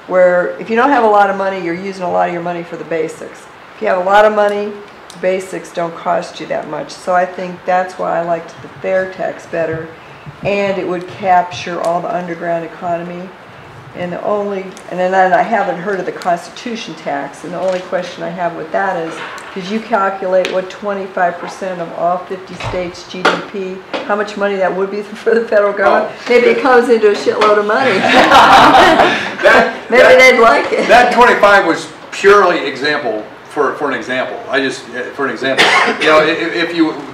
where if you don't have a lot of money, you're using a lot of your money for the basics. If you have a lot of money, basics don't cost you that much. So I think that's why I liked the fair tax better. And it would capture all the underground economy. And then I haven't heard of the Constitution tax, and the only question I have with that is, did you calculate what 25% of all 50 states' GDP, how much money that would be for the federal government? Maybe it comes into a shitload of money. Maybe they'd like it. That 25 was purely example. For an example, for an example,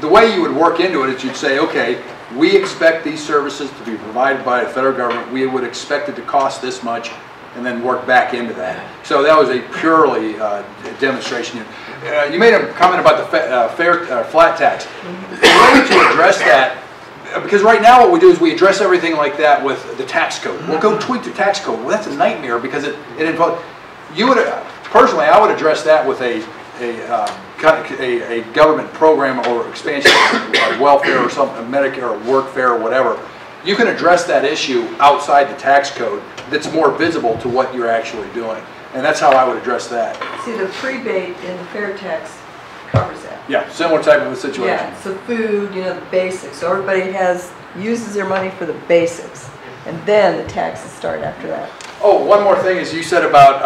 the way you would work into it is you'd say, okay, we expect these services to be provided by the federal government. We would expect it to cost this much, and then work back into that. So that was a purely demonstration. You made a comment about the flat tax. The way to address that, because right now what we do is we address everything like that with the tax code. We'll go tweak the tax code. Well, that's a nightmare because it involves. Personally, I would address that with a government program or expansion of welfare or something, Medicare or workfare or whatever. You can address that issue outside the tax code that's more visible to what you're actually doing. And that's how I would address that. See, the rebate in the fair tax covers that. Yeah, similar type of a situation. Yeah, so food, the basics. So everybody uses their money for the basics. And then the taxes start after that. Oh, one more thing is you said about,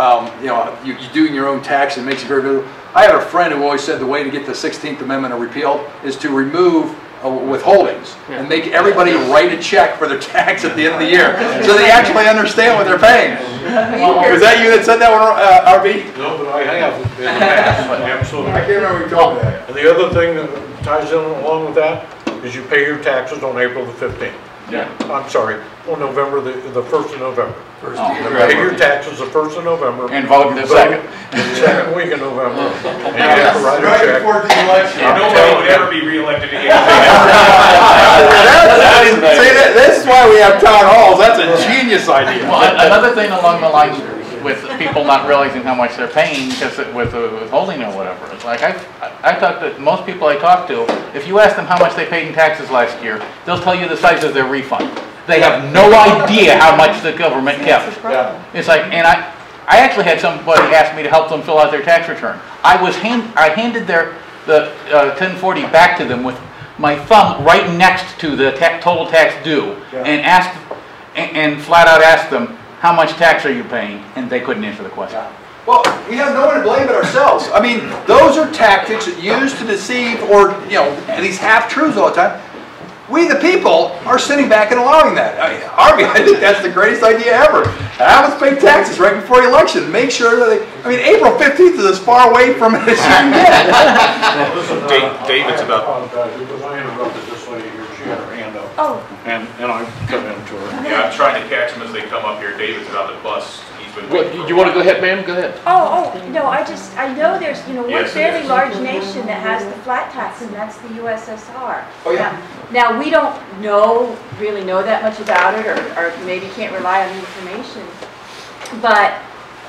you doing your own tax and makes it very visible. I had a friend who always said the way to get the 16th Amendment repealed is to remove withholdings and make everybody write a check for their tax at the end of the year so they actually understand what they're paying. Was that you that said that one, RB? No, but I have in the past, absolutely. I can't remember who told me that. And the other thing that ties in along with that is you pay your taxes on April the 15th. Yeah. I'm sorry, on November, the 1st of November. First You pay your taxes the 1st of November. And vote the second. The second week of November. And you have to write a check. Before the election. Nobody would ever be reelected again. This is why we have town halls. That's a genius idea. Well, another thing along the lines with people not realizing how much they're paying because with withholding or whatever. It's like I talk to most people I talk to, if you ask them how much they paid in taxes last year, they'll tell you the size of their refund. They have no idea how much the government kept. Yeah. It's like, and I actually had somebody ask me to help them fill out their tax return. I handed the 1040 back to them with my thumb right next to the total tax due, and flat out asked them, how much tax are you paying? And they couldn't answer the question. Yeah. Well, we have no one to blame but ourselves. I mean, those are tactics used to deceive or, these half-truths all the time. We, the people, are sitting back and allowing that. I think that's the greatest idea ever. Have us pay taxes right before the election. Make sure that April 15th is as far away from it as you can get. David's about. Because I interrupted this lady here. She had her hand up. Oh. And I cut into her. Yeah, I'm trying to catch them as they come up here. David's about to bust. He's been waiting for You want to go ahead, ma'am? Go ahead. No, I know there's, one Yes, fairly yes. large nation that has the flat tax, and that's the USSR. Oh, yeah. Now, we don't really know that much about it, or maybe can't rely on the information. But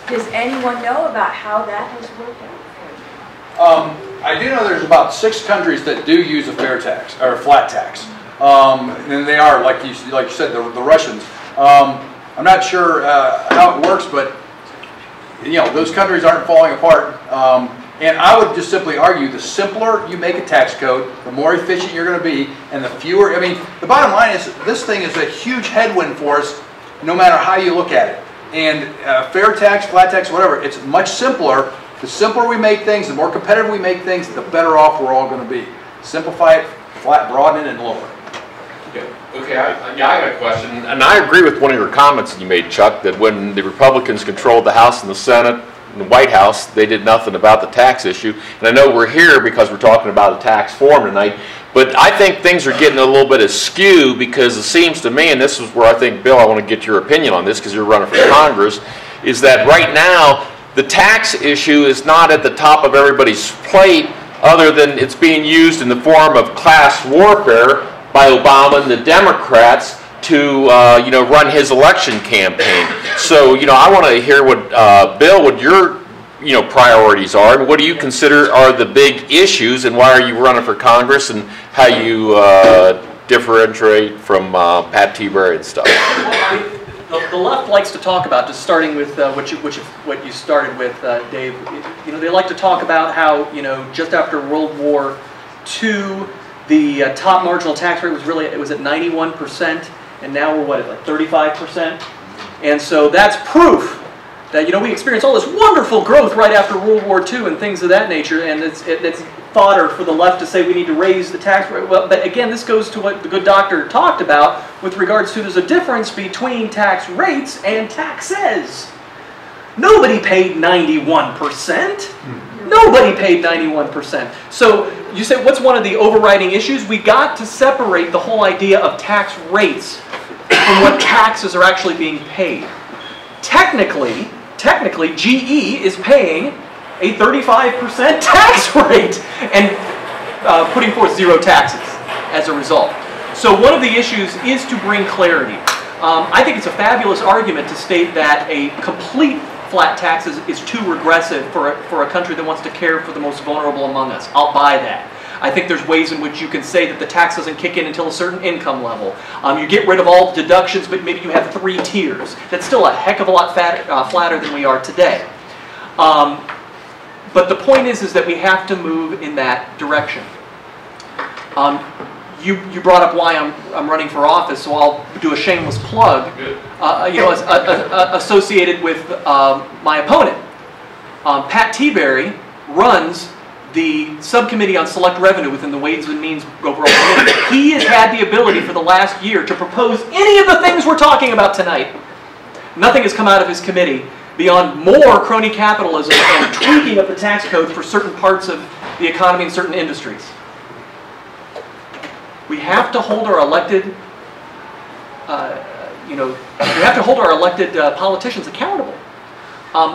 does anyone know about how that has worked out for you? I do know there's about 6 countries that do use a fair tax or a flat tax, and they are like you said, the Russians. I'm not sure how it works, but those countries aren't falling apart. And I would just simply argue the simpler you make a tax code, the more efficient you're going to be, and the fewer. The bottom line is this thing is a huge headwind for us, no matter how you look at it. And fair tax, flat tax, whatever, it's much simpler. The simpler we make things, the more competitive we make things, the better off we're all going to be. Simplify it, broaden it, and lower it. Okay. Okay, I got a question, and I agree with one of your comments that you made, Chuck, that when the Republicans controlled the House and the Senate and the White House, they did nothing about the tax issue. And I know we're here because we're talking about a tax form tonight, but I think things are getting a little bit askew because it seems to me, and this is where I think, Bill, I want to get your opinion on this because you're running for Congress, is that right now the tax issue is not at the top of everybody's plate other than it's being used in the form of class warfare by Obama and the Democrats to run his election campaign. So I want to hear what Bill, what your priorities are, and what do you consider are the big issues, and why are you running for Congress, and how you differentiate from Pat T-Berry and stuff. Well, the left likes to talk about, just starting with what you started with, Dave. They like to talk about how just after World War II, the top marginal tax rate was at 91%, and now we're at like 35%, and so that's proof that we experienced all this wonderful growth right after World War II and things of that nature, and it's fodder for the left to say we need to raise the tax rate. Well, but again, this goes to what the good doctor talked about with regards to there's a difference between tax rates and taxes. Nobody paid 91%. Nobody paid 91%. So you say, what's one of the overriding issues? We got to separate the whole idea of tax rates from what taxes are actually being paid. Technically, GE is paying a 35% tax rate and putting forth zero taxes as a result. So one of the issues is to bring clarity. I think it's a fabulous argument to state that a complete flat tax is too regressive for a country that wants to care for the most vulnerable among us. I'll buy that. I think there's ways in which you can say that the tax doesn't kick in until a certain income level. You get rid of all the deductions, but maybe you have 3 tiers. That's still a heck of a lot flatter than we are today. But the point is that we have to move in that direction. You brought up why I'm running for office, so I'll do a shameless plug. Associated with my opponent. Pat T-Berry runs the subcommittee on select revenue within the Ways and Means overall committee. He has had the ability for the last year to propose any of the things we're talking about tonight. Nothing has come out of his committee beyond more crony capitalism and tweaking of the tax code for certain parts of the economy and certain industries. We have to hold our elected, politicians accountable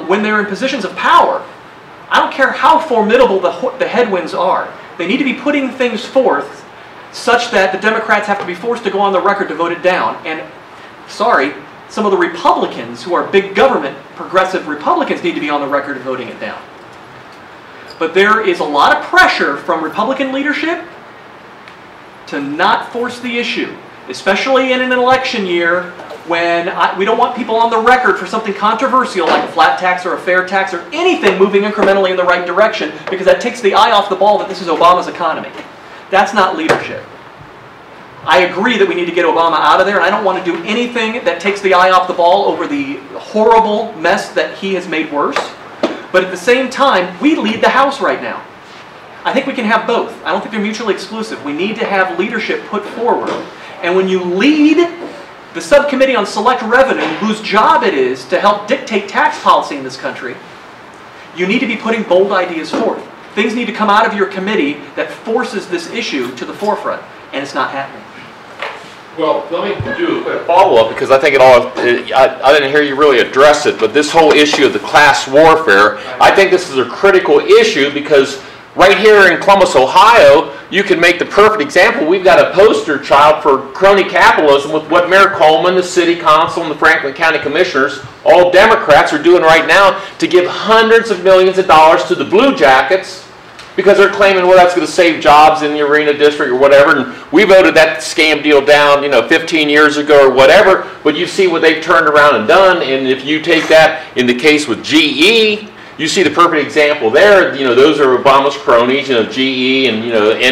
when they're in positions of power. I don't care how formidable the headwinds are. They need to be putting things forth such that the Democrats have to be forced to go on the record to vote it down. And, sorry, some of the Republicans who are big government, progressive Republicans, need to be on the record of voting it down. But there is a lot of pressure from Republican leadership to not force the issue, especially in an election year when we don't want people on the record for something controversial like a flat tax or a fair tax or anything moving incrementally in the right direction, because that takes the eye off the ball that this is Obama's economy. That's not leadership. I agree that we need to get Obama out of there, and I don't want to do anything that takes the eye off the ball over the horrible mess that he has made worse. But at the same time, we lead the House right now. I think we can have both. I don't think they're mutually exclusive. We need to have leadership put forward. And when you lead the subcommittee on select revenue, whose job it is to help dictate tax policy in this country, you need to be putting bold ideas forth. Things need to come out of your committee that forces this issue to the forefront, and it's not happening. Well, let me do a quick follow-up, because I think I didn't hear you really address it, but this whole issue of the class warfare, I think this is a critical issue because right here in Columbus, Ohio, you can make the perfect example. We've got a poster child for crony capitalism with what Mayor Coleman, the City Council, and the Franklin County Commissioners, all Democrats, are doing right now to give hundreds of millions of dollars to the Blue Jackets because they're claiming, well, that's going to save jobs in the Arena District or whatever. And we voted that scam deal down, 15 years ago or whatever. But you see what they've turned around and done. And if you take that in the case with GE, you see the perfect example there. Those are Obama's cronies, GE and,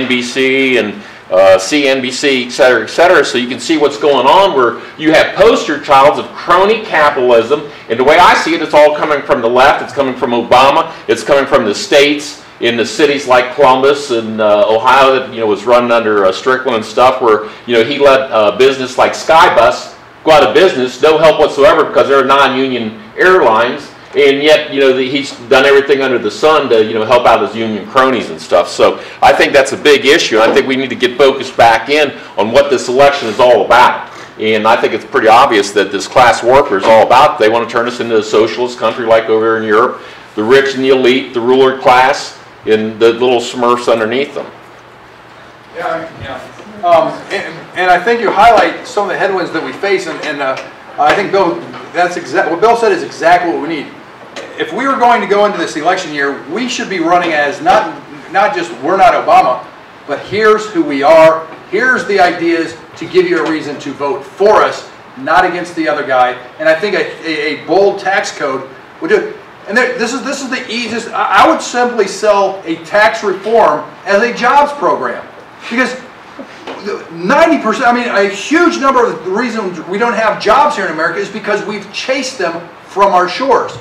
NBC and CNBC, et cetera, et cetera. So you can see what's going on where you have poster childs of crony capitalism. And the way I see it, it's all coming from the left. It's coming from Obama. It's coming from the states. in the cities like Columbus and Ohio that, you know, was run under Strickland and stuff, where, you know, he let a business like Skybus go out of business, no help whatsoever because they're non-union airlines, and yet, you know, he's done everything under the sun to, you know, help out his union cronies and stuff. So I think that's a big issue. I think we need to get focused back in on what this election is all about. And I think it's pretty obvious that this class warfare is all about. They want to turn us into a socialist country like over here in Europe. The rich and the elite, the ruler class, and the little smurfs underneath them. And I think you highlight some of the headwinds that we face, and I think, Bill, what Bill said is exactly what we need. If we were going to go into this election year, we should be running as not just we're not Obama, but here's who we are, here's the ideas to give you a reason to vote for us, not against the other guy. And I think a bold tax code would do it. And this is the easiest. I would simply sell a tax reform as a jobs program, because 90%, I mean, a huge number of the reasons we don't have jobs here in America is because we've chased them from our shores.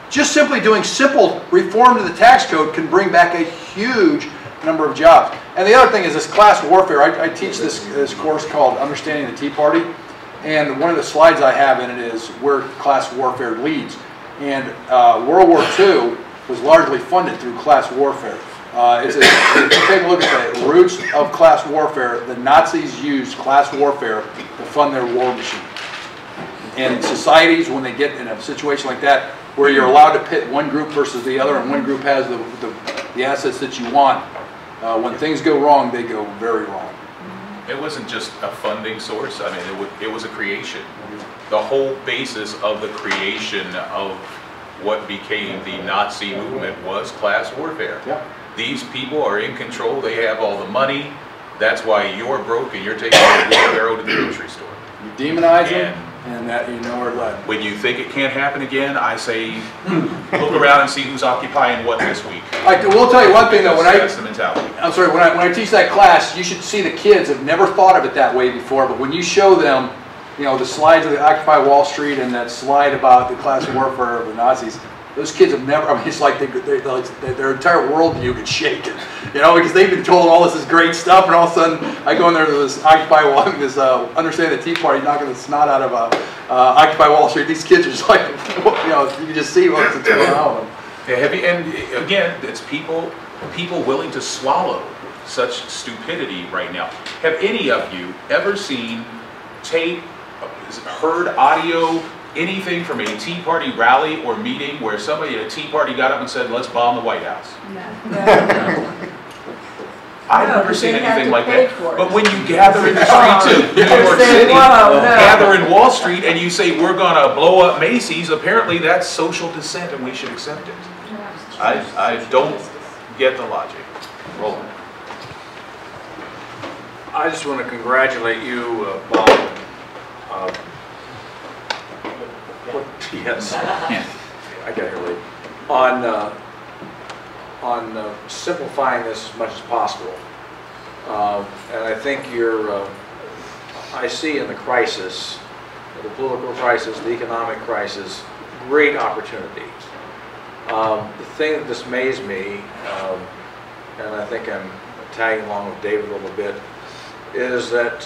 Just simply doing simple reform to the tax code can bring back a huge number of jobs. And the other thing is this class warfare. I teach this course called Understanding the Tea Party, and one of the slides I have in it is where class warfare leads. And World War II was largely funded through class warfare. If you take a look at the roots of class warfare, the Nazis used class warfare to fund their war machine. And societies, when they get in a situation like that, where you're allowed to pit one group versus the other, and one group has the assets that you want, when things go wrong, they go very wrong. It wasn't just a funding source. I mean, it was a creation. The whole basis of the creation of what became the Nazi movement was class warfare. Yeah. These people are in control. They have all the money. That's why you're broke and you're taking a wheelbarrow to the grocery store. You demonize them, and that you know where it led. When you think it can't happen again, I say, look around and see who's occupying what this week. I will tell you one thing though. That's the mentality. I'm sorry. When I teach that class, you should see the kids have never thought of it that way before. But when you show them, you know, the slides of the Occupy Wall Street and that slide about the class warfare of the Nazis, those kids have never, I mean, it's like their entire worldview gets shaken, you know, because they've been told all this is great stuff, and all of a sudden I go in there to this Occupy Wall, this Understanding the Tea Party, knocking the snot out of Occupy Wall Street. These kids are just like, you know, you can just see what's going on with them. Yeah, and again, it's people willing to swallow such stupidity right now. Have any of you ever seen tape, heard audio, anything from a Tea Party rally or meeting where somebody at a Tea Party got up and said, let's bomb the White House? No. I've never seen anything like that. But when you gather in the streets of New York say, City, "Whoa, no." gather in Wall Street, and you say, we're going to blow up Macy's, apparently that's social dissent and we should accept it. I don't get the logic. Roll. I just want to congratulate you, Bob. Yes, I got here late. On simplifying this as much as possible. And I think I see in the crisis, the political crisis, the economic crisis, great opportunity. The thing that dismays me, and I think I'm tagging along with David a little bit, is that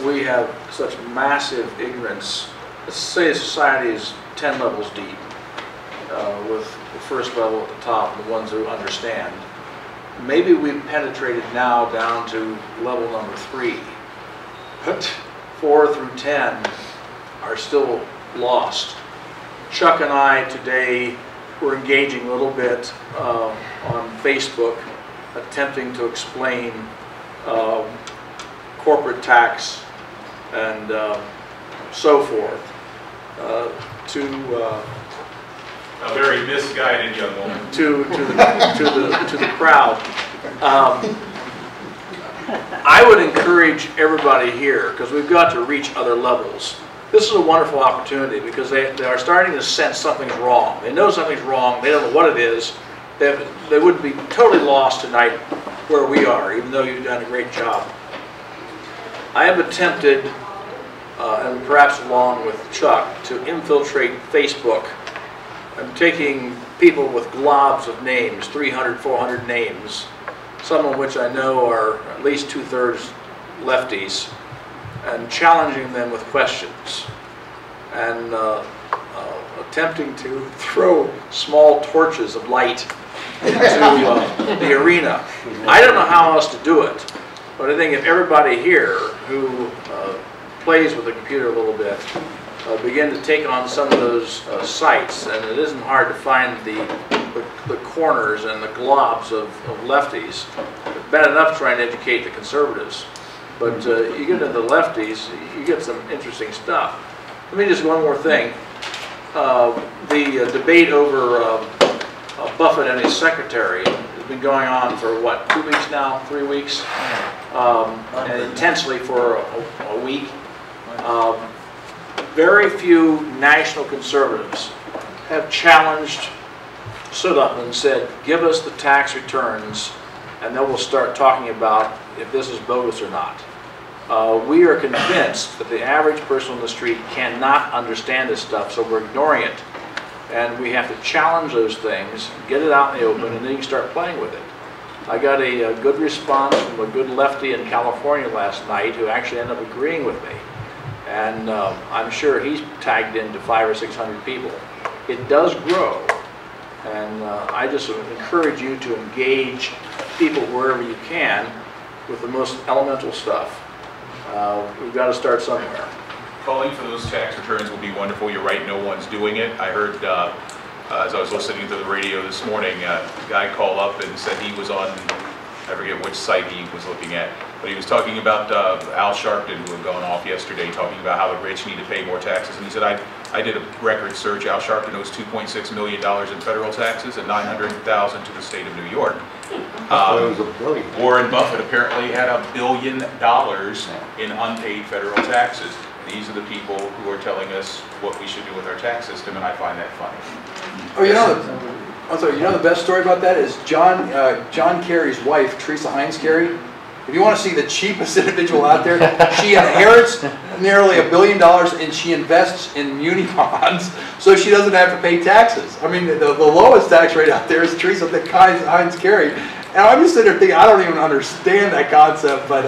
we have such massive ignorance. Let's say society is 10 levels deep, with the first level at the top, the ones who understand. Maybe we've penetrated now down to level number 3, but 4 through 10 are still lost. Chuck and I today were engaging a little bit on Facebook, attempting to explain corporate tax and so forth to a very misguided young woman. to the crowd. I would encourage everybody here, because we've got to reach other levels. This is a wonderful opportunity because they are starting to sense something's wrong. They know something's wrong. They don't know what it is. They wouldn't be totally lost tonight where we are, even though you've done a great job. I have attempted, and perhaps along with Chuck, to infiltrate Facebook I'm taking people with globs of names, 300, 400 names, some of which I know are at least 2/3 lefties, and challenging them with questions, and attempting to throw small torches of light into the arena. I don't know how else to do it, but I think if everybody here who plays with the computer a little bit begin to take on some of those sites, and it isn't hard to find the corners and the globs of lefties. It's bad enough trying to educate the conservatives, but you get into the lefties, you get some interesting stuff. Let me just one more thing. The debate over Buffett and his secretary has been going on for what, 2 weeks now, 3 weeks, and intensely for a week. Very few national conservatives have challenged, stood up and said, give us the tax returns, and then we'll start talking about if this is bogus or not. We are convinced that the average person on the street cannot understand this stuff, so we're ignoring it. And we have to challenge those things, get it out in the open, and then you can start playing with it. I got a good response from a good lefty in California last night who actually ended up agreeing with me. And I'm sure he's tagged into 500 or 600 people. It does grow, and I just encourage you to engage people wherever you can with the most elemental stuff. We've got to start somewhere. Calling for those tax returns will be wonderful. You're right, no one's doing it. I heard, as I was listening to the radio this morning, a guy called up and said he was on, I forget which site he was looking at, but he was talking about Al Sharpton, who had gone off yesterday, talking about how the rich need to pay more taxes. And he said, I did a record search. Al Sharpton owes $2.6 million in federal taxes and $900,000 to the state of New York. Warren Buffett apparently had $1 billion in unpaid federal taxes. These are the people who are telling us what we should do with our tax system, and I find that funny. Oh, you know the best story about that is John Kerry's wife, Teresa Heinz Kerry. If you want to see the cheapest individual out there, she inherits nearly $1 billion, and she invests in muni bonds, so she doesn't have to pay taxes. I mean, the lowest tax rate out there is Teresa Heinz Kerry. And I'm just sitting there thinking, I don't even understand that concept, but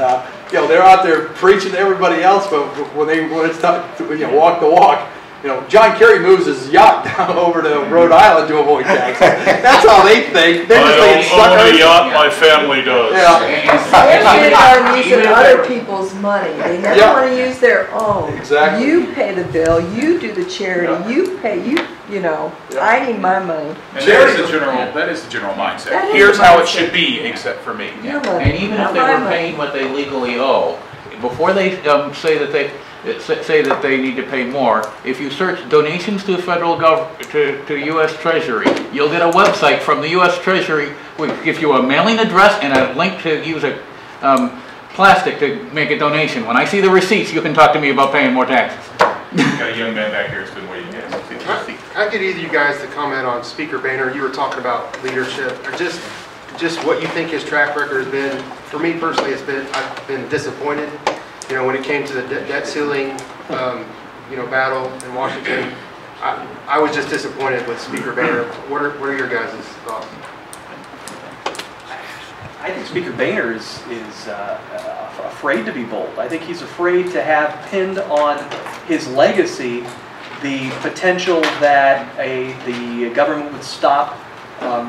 you know, they're out there preaching to everybody else, but when it's time to walk the walk, you know, John Kerry moves his yacht down over to Rhode Island to avoid taxes. That's how they think. They're just thinking suckers. The yacht my family does. They're on using other people's money. They never want to use their own. Exactly. You pay the bill. You do the charity. You pay. You know. I need my money. And that is the general mindset. Here's how it should be, except for me. Your money. And even if they were paying what they legally owe, before they say that they need to pay more, if you search donations to the federal government, to U.S. Treasury, you'll get a website from the U.S. Treasury which gives you a mailing address and a link to use a plastic to make a donation. When I see the receipts, you can talk to me about paying more taxes. Got a young man back here who's been waiting. I get either you guys to comment on Speaker Boehner. You were talking about leadership, or just what you think his track record has been. For me personally, I've been disappointed. You know, when it came to the debt ceiling, battle in Washington, I was just disappointed with Speaker Boehner. What are your guys' thoughts? I think Speaker Boehner is afraid to be bold. I think he's afraid to have pinned on his legacy the potential that the government would stop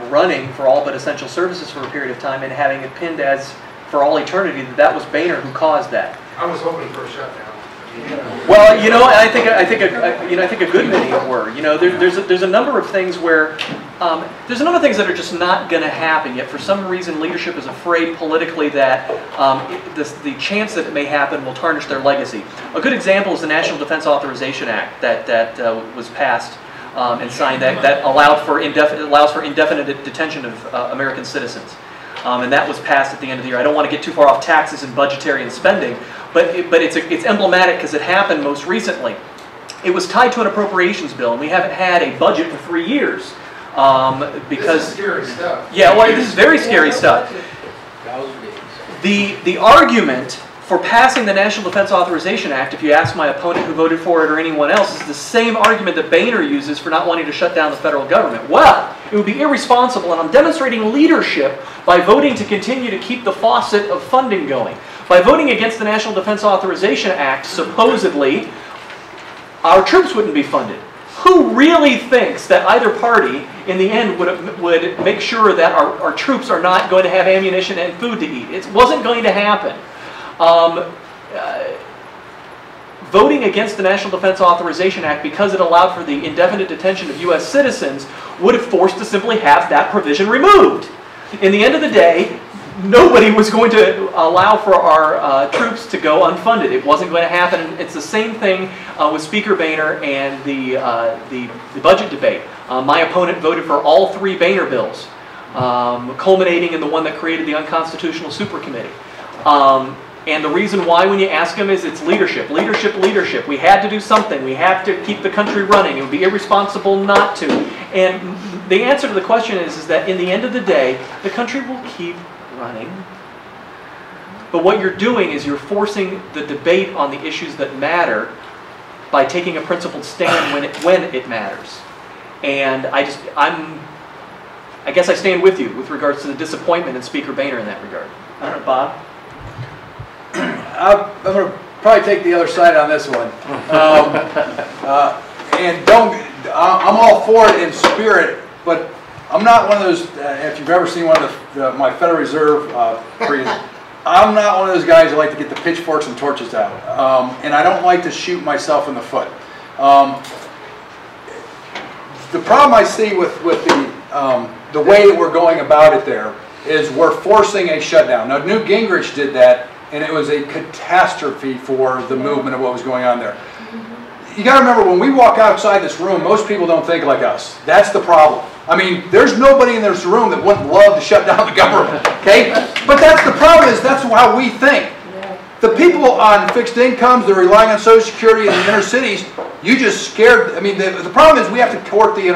running for all but essential services for a period of time, and having it pinned as for all eternity that was Boehner who caused that. I was hoping for a shutdown. Well, you know, I think a good many were. You know, there's a number of things where there's a number of things that are just not going to happen. Yet for some reason, leadership is afraid politically that the chance that it may happen will tarnish their legacy. A good example is the National Defense Authorization Act that was passed and signed that allows for indefinite detention of American citizens. And that was passed at the end of the year. I don't want to get too far off taxes and budgetary and spending, but it's emblematic because it happened most recently. It was tied to an appropriations bill, and we haven't had a budget for 3 years because this is scary stuff. Yeah, well, this is very scary stuff. The argument for passing the National Defense Authorization Act, if you ask my opponent who voted for it or anyone else, is the same argument that Boehner uses for not wanting to shut down the federal government. Well, it would be irresponsible, and I'm demonstrating leadership by voting to continue to keep the faucet of funding going. By voting against the National Defense Authorization Act, supposedly, our troops wouldn't be funded. Who really thinks that either party, in the end, would make sure that our troops are not going to have ammunition and food to eat? It wasn't going to happen. Voting against the National Defense Authorization Act because it allowed for the indefinite detention of U.S. citizens would have forced to simply have that provision removed. In the end of the day, nobody was going to allow for our troops to go unfunded. It wasn't going to happen. It's the same thing with Speaker Boehner and the budget debate. My opponent voted for all 3 Boehner bills, culminating in the one that created the unconstitutional super committee. And the reason why, when you ask him, is it's leadership, leadership, leadership. We had to do something. We have to keep the country running. It would be irresponsible not to. And the answer to the question is that in the end of the day, the country will keep running. But what you're doing is you're forcing the debate on the issues that matter by taking a principled stand when it matters. And I guess I stand with you with regards to the disappointment in Speaker Boehner in that regard. I don't know, Bob? I'm going to probably take the other side on this one. I'm all for it in spirit, but I'm not one of those, if you've ever seen one of my Federal Reserve I'm not one of those guys who like to get the pitchforks and torches out. And I don't like to shoot myself in the foot. The problem I see with the way that we're going about it there is we're forcing a shutdown. Now, Newt Gingrich did that, and it was a catastrophe for the movement of what was going on there. You got to remember, when we walk outside this room, most people don't think like us. That's the problem. I mean, there's nobody in this room that wouldn't love to shut down the government, okay? But that's the problem, is that's how we think. The people on fixed incomes, they're relying on Social Security in the inner cities, you just scared. I mean, the problem is we have to court we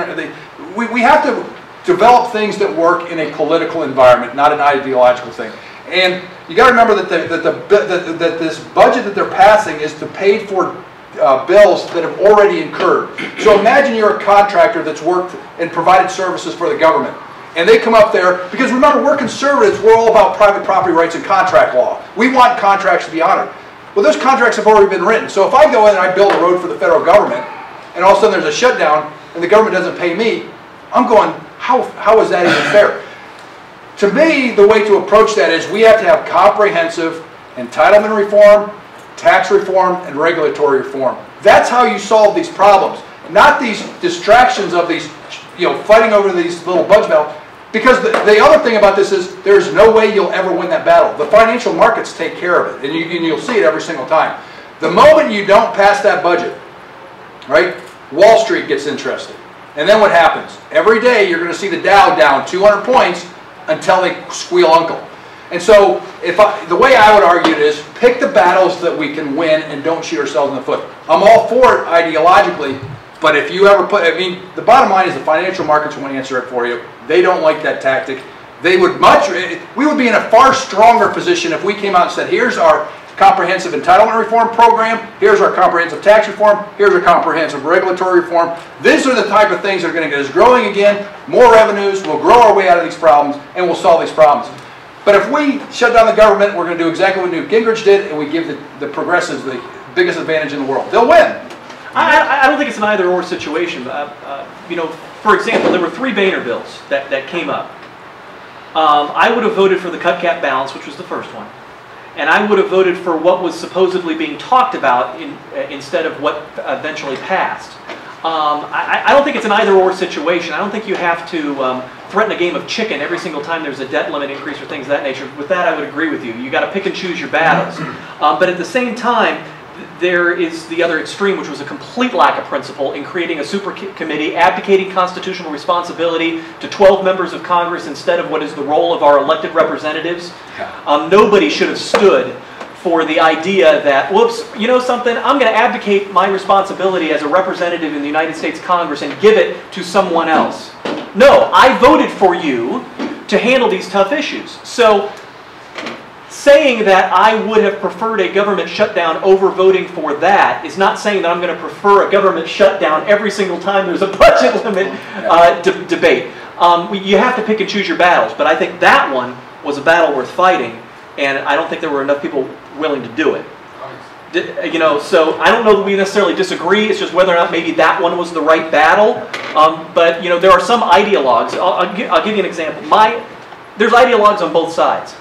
have to develop things that work in a political environment, not an ideological thing. And you got to remember that this budget that they're passing is to pay for bills that have already incurred. So imagine you're a contractor that's worked and provided services for the government. And they come up there, because remember, we're conservatives, we're all about private property rights and contract law. We want contracts to be honored. Well, those contracts have already been written. So if I go in and I build a road for the federal government, and all of a sudden there's a shutdown, and the government doesn't pay me, I'm going, how is that even fair? To me, the way to approach that is we have to have comprehensive entitlement reform, tax reform, and regulatory reform. That's how you solve these problems, not these distractions of these, fighting over these little budget battles. Because the other thing about this is there's no way you'll ever win that battle. The financial markets take care of it, and you'll see it every single time. The moment you don't pass that budget, right, Wall Street gets interested. And then what happens? Every day you're going to see the Dow down 200 points until they squeal uncle. And so the way I would argue it is pick the battles that we can win and don't shoot ourselves in the foot. I'm all for it ideologically, but if you ever the bottom line is the financial markets won't answer it for you. They don't like that tactic. We would be in a far stronger position if we came out and said, here's our comprehensive entitlement reform program, here's our comprehensive tax reform, here's our comprehensive regulatory reform. These are the type of things that are going to get us growing again, more revenues, we'll grow our way out of these problems, and we'll solve these problems. But if we shut down the government, we're going to do exactly what Newt Gingrich did, and we give the progressives the biggest advantage in the world. They'll win. I don't think it's an either-or situation. For example, there were 3 Boehner bills that came up. I would have voted for the cut cap balance, which was the first one. And I would have voted for what was supposedly being talked about instead of what eventually passed. I don't think it's an either-or situation. I don't think you have to threaten a game of chicken every single time there's a debt limit increase or things of that nature. With that, I would agree with you. You got to pick and choose your battles. But at the same time, there is the other extreme, which was a complete lack of principle in creating a super committee, abdicating constitutional responsibility to 12 members of Congress instead of what is the role of our elected representatives. Nobody should have stood for the idea that, whoops, you know something, I'm going to abdicate my responsibility as a representative in the United States Congress and give it to someone else. No, I voted for you to handle these tough issues. So saying that I would have preferred a government shutdown over voting for that is not saying that I'm going to prefer a government shutdown every single time there's a budget limit debate. You have to pick and choose your battles, but I think that one was a battle worth fighting, and I don't think there were enough people willing to do it. You know, so I don't know that we necessarily disagree. It's just whether or not maybe that one was the right battle. But you know, there are some ideologues. I'll give you an example. There's ideologues on both sides.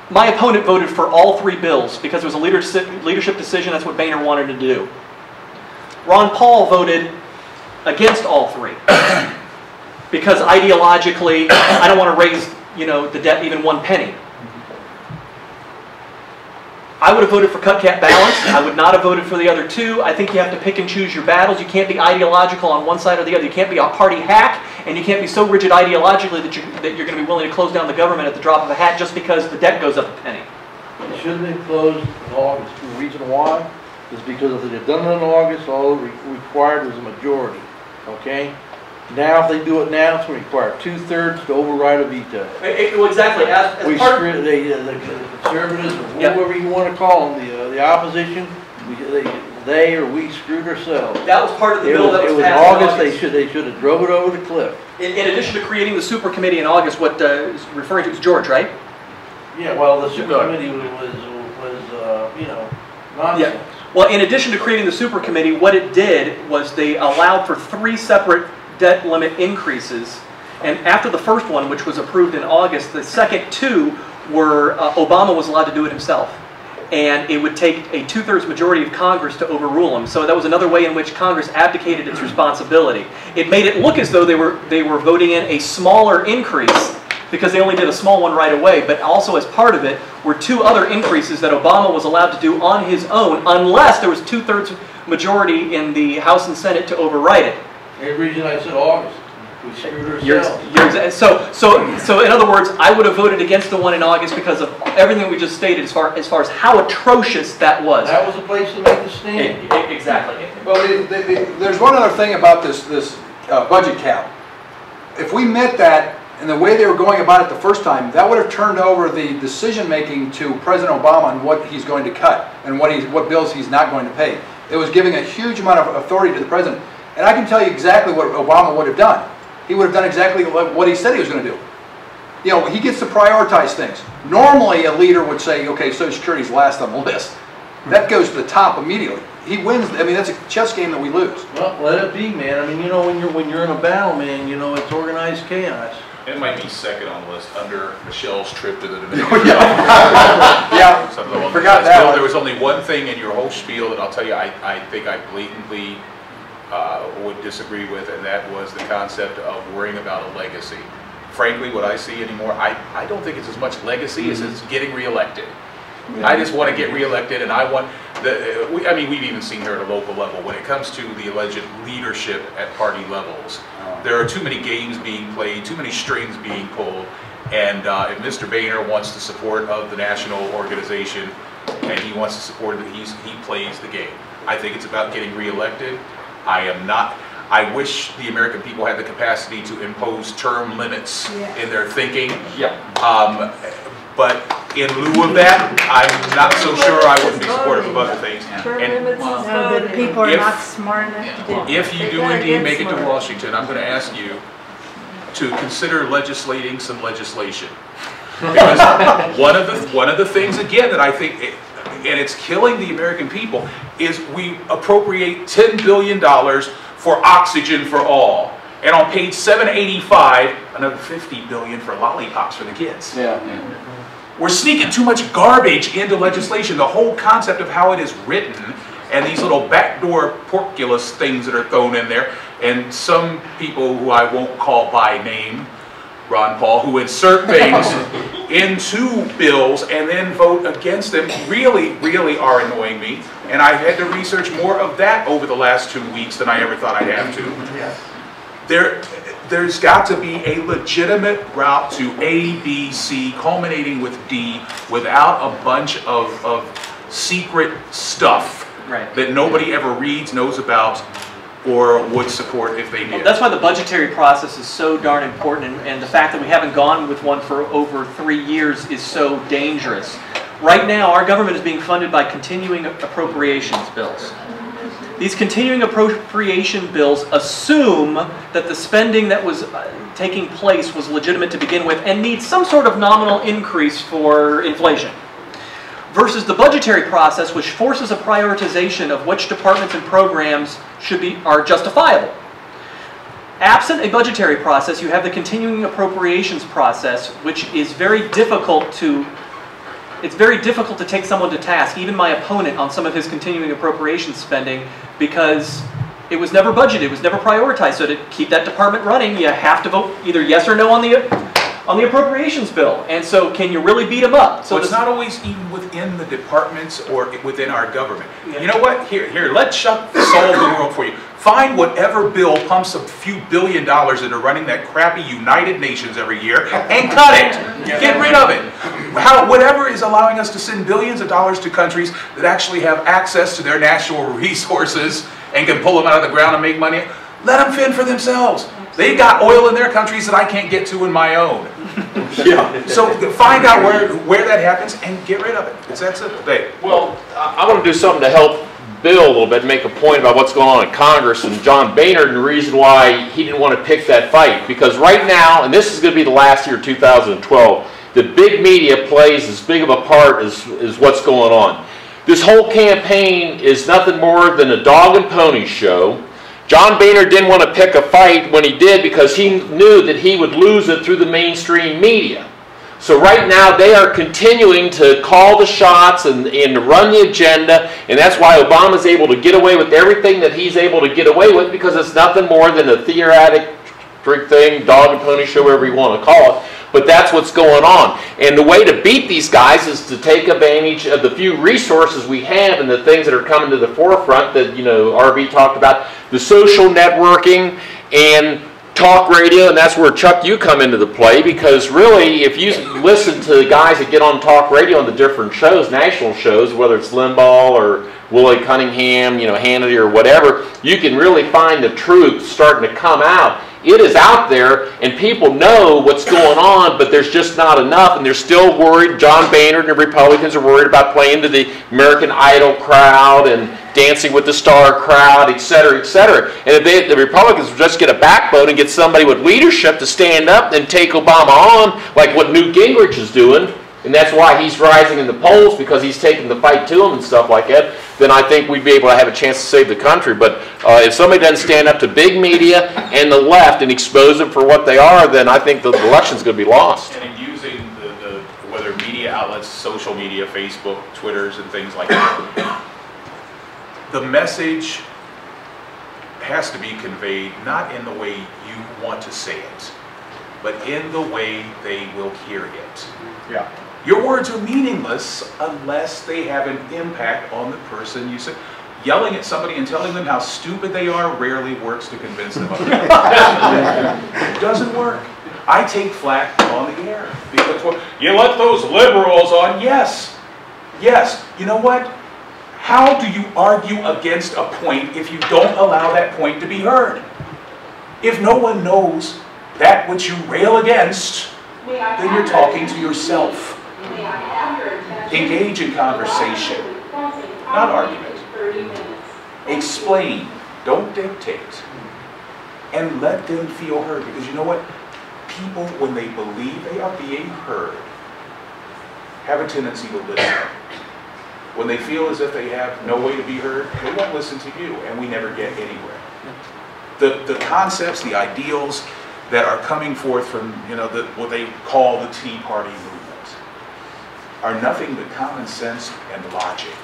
My opponent voted for all 3 bills because it was a leadership decision. That's what Boehner wanted to do. Ron Paul voted against all 3 because ideologically, I don't want to raise, you know, the debt even 1 penny. I would have voted for cut cap balance. I would not have voted for the other 2. I think you have to pick and choose your battles. You can't be ideological on one side or the other. You can't be a party hack, and you can't be so rigid ideologically that you're going to be willing to close down the government at the drop of a hat just because the debt goes up a penny. It should have been closed in August. The reason why is because if they had done it in August, all required was a majority. Okay? Now, if they do it now, it's going to require 2/3 to override a veto. Well, exactly. As We part screwed, the conservatives, or whoever you want to call them, the opposition, they or we screwed ourselves. That was part of the bill that was passed in in August. They should have drove it over the cliff. In addition to creating the super committee in August, what is referring to is George, right? Yeah, well, the super committee was you know, nonsense. Yeah. Well, in addition to creating the super committee, what it did was they allowed for 3 separate debt limit increases, and after the first one, which was approved in August, the second 2 were Obama was allowed to do it himself, and it would take a 2/3 majority of Congress to overrule them. So that was another way in which Congress abdicated its responsibility. It made it look as though they were voting in a smaller increase because they only did a small one right away, but also as part of it were 2 other increases that Obama was allowed to do on his own unless there was 2/3 majority in the House and Senate to override it. Every reason I said August, we screwed ourselves. So in other words, I would have voted against the one in August because of everything we just stated as far as how atrocious that was. That was a place to make a stand. Exactly. Well, there's one other thing about this budget cap. If we met that and the way they were going about it the first time, that would have turned over the decision making to President Obama on what he's going to cut and what bills he's not going to pay. It was giving a huge amount of authority to the president. And I can tell you exactly what Obama would have done. He would have done exactly what he said he was going to do. You know, he gets to prioritize things. Normally, a leader would say, okay, Social Security's last on the list. That goes to the top immediately. He wins. I mean, that's a chess game that we lose. Well, let it be, man. I mean, you know, when you're in a battle, man, you know, it's organized chaos. It might be second on the list under Michelle's trip to the Dominican. Yeah, forgot that. Still, there was only one thing in your whole spiel that I'll tell you I think I blatantly would disagree with, and that was the concept of worrying about a legacy. Frankly, what I see anymore, I don't think it's as much legacy as it's getting reelected. Yeah. I just want to get reelected, and I want I mean, we've even seen here at a local level, when it comes to the alleged leadership at party levels, there are too many games being played, too many strings being pulled, and if Mr. Boehner wants the support of the national organization, and he wants to support it, he plays the game. I think it's about getting reelected. I wish the American people had the capacity to impose term limits in their thinking. Yeah. But in lieu of that, I'm not so sure I wouldn't be supportive of other things. No, people are not smart enough to do it. If you do indeed make it to Washington, I'm going to ask you to consider legislating some legislation. Because one of the things, again, that I think, and it's killing the American people, is we appropriate $10 billion for oxygen for all. And on page 785, another $50 billion for lollipops for the kids. Yeah. We're sneaking too much garbage into legislation. The whole concept of how it is written and these little backdoor porculus things that are thrown in there, and some people who I won't call by name, Ron Paul, who insert things into bills and then vote against them, really, really are annoying me. And I've had to research more of that over the last 2 weeks than I ever thought I'd have to. There's got to be a legitimate route to A, B, C, culminating with D, without a bunch of secret stuff that nobody ever reads, knows about. or would support if they did. Well, that's why the budgetary process is so darn important, and the fact that we haven't gone with one for over 3 years is so dangerous. Right now, our government is being funded by continuing appropriations bills. These continuing appropriation bills assume that the spending that was taking place was legitimate to begin with and needs some sort of nominal increase for inflation. Versus the budgetary process, which forces a prioritization of which departments and programs are justifiable. Absent a budgetary process, you have the continuing appropriations process, which is very difficult to take someone to task, even my opponent, on some of his continuing appropriations spending, because it was never budgeted, it was never prioritized. So to keep that department running, you have to vote either yes or no on the appropriations bill. And so can you really beat them up? So it's not always even within the departments or within our government. Yeah. You know what? Here, let's solve the world for you. Find whatever bill pumps a few $1 billion into running that crappy United Nations every year and cut it. Get rid of it. Whatever is allowing us to send billions of dollars to countries that actually have access to their natural resources and can pull them out of the ground and make money, let them fend for themselves. They've got oil in their countries that I can't get to in my own. Yeah. So find out where that happens and get rid of it. It's that simple. Dave. Well, I want to do something to help Bill a little bit, make a point about what's going on in Congress and John Boehner, and the reason why he didn't want to pick that fight. Because right now, and this is going to be the last year, 2012, the big media plays as big of a part as what's going on. This whole campaign is nothing more than a dog and pony show. John Boehner didn't want to pick a fight when he did because he knew that he would lose it through the mainstream media. So right now they are continuing to call the shots and to run the agenda, and that's why Obama's able to get away with everything that he's able to get away with, because it's nothing more than a theoretic thing, dog and pony show, whatever you want to call it. But that's what's going on. And the way to beat these guys is to take advantage of the few resources we have and the things that are coming to the forefront that, you know, RB talked about, the social networking and talk radio, and that's where, Chuck, you come into the play, because really, if you listen to the guys that get on talk radio on the different shows, national shows, whether it's Limbaugh or Willie Cunningham, you know, Hannity or whatever, you can really find the truth starting to come out. It is out there, and people know what's going on, but there's just not enough, and they're still worried. John Boehner and the Republicans are worried about playing to the American Idol crowd and Dancing with the Star crowd, et cetera, et cetera. And if the Republicans just get a backbone and get somebody with leadership to stand up and take Obama on, like what Newt Gingrich is doing, and that's why he's rising in the polls, because he's taking the fight to him and stuff like that, then I think we'd be able to have a chance to save the country. But if somebody doesn't stand up to big media and the left and expose them for what they are, then I think the election's going to be lost. And in using whether media outlets, social media, Facebook, Twitters, and things like that, the message has to be conveyed not in the way you want to say it, but in the way they will hear it. Yeah. Your words are meaningless unless they have an impact on the person you say. Yelling at somebody and telling them how stupid they are rarely works to convince them of it. It doesn't work. I take flack on the air because you let those liberals on. Yes, yes. You know what? How do you argue against a point if you don't allow that point to be heard? If no one knows that which you rail against, then you're talking to yourself. Engage in conversation, not argument. Explain, don't dictate. And let them feel heard, because you know what? People, when they believe they are being heard, have a tendency to listen. When they feel as if they have no way to be heard, they won't listen to you, and we never get anywhere. The concepts, the ideals that are coming forth from, you know, what they call the Tea Party movement are nothing but common sense and logic.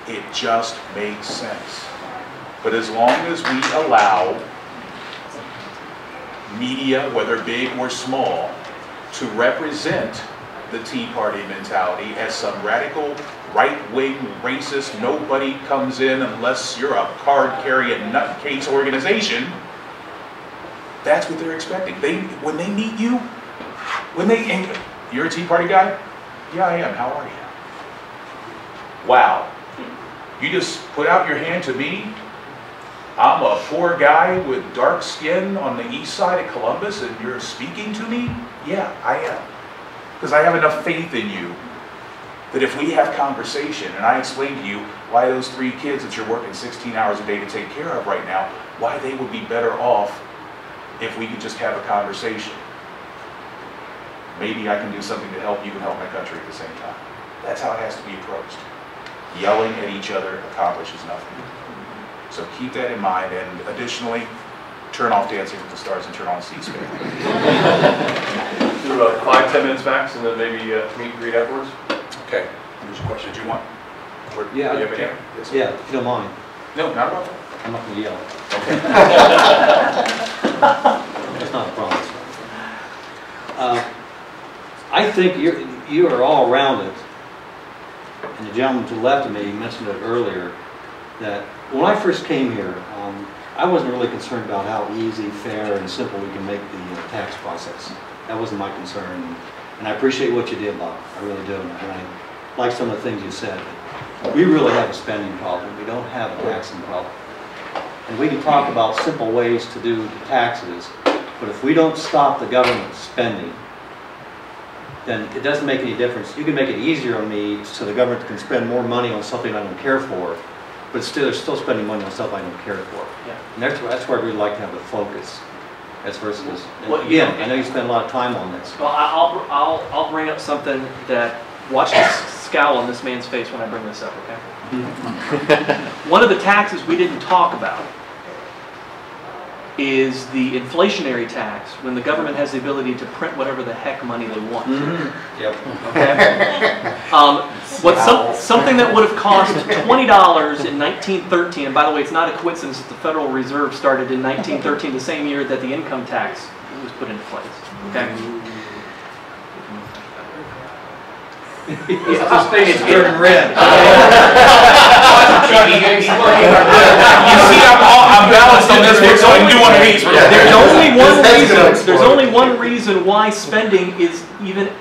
It just makes sense. But as long as we allow media, whether big or small, to represent the Tea Party mentality as some radical, right-wing, racist, nobody comes in unless you're a card-carrying nutcase organization, that's what they're expecting. When they meet you, and you're a Tea Party guy? Yeah, I am. How are you? Wow. You just put out your hand to me? I'm a poor guy with dark skin on the east side of Columbus and you're speaking to me? Yeah, I am. Because I have enough faith in you that if we have conversation and I explain to you why those 3 kids that you're working 16 hours a day to take care of right now, why they would be better off if we could just have a conversation. Maybe I can do something to help you and help my country at the same time. That's how it has to be approached. Yelling at each other accomplishes nothing. So keep that in mind, and additionally, turn off Dancing with the Stars and turn on C-SPAN. Do 5-10 minutes max, and then maybe meet and greet afterwards. Okay. There's a question that you want? Yeah. You have any? Yes. Yeah, if you don't mind. No, not about that. I'm not going to yell. Okay. That's not a problem. I think you are all around it. And the gentleman to the left of me mentioned it earlier, that when I first came here, I wasn't really concerned about how easy, fair, and simple we can make the tax process. That wasn't my concern. And I appreciate what you did, Bob. I really do. And I like some of the things you said. We really have a spending problem. We don't have a taxing problem. And we can talk about simple ways to do the taxes, but if we don't stop the government spending, then it doesn't make any difference. You can make it easier on me so the government can spend more money on something I don't care for, but still, they're still spending money on stuff I don't care for. Yeah. And that's where we'd like to have the focus. As versus, Well, again, I know you spend a lot of time on this. Well, I'll bring up something that, watch the scowl on this man's face when I bring this up, okay? One of the taxes we didn't talk about is the inflationary tax, when the government has the ability to print whatever the heck money they want. Yep. Okay. Something that would have cost $20 in 1913, and by the way, it's not a coincidence that the Federal Reserve started in 1913, the same year that the income tax was put into place. Okay. It's turning red. You see, I'm balanced on this one, so I can do one of these. There's only one reason why spending is even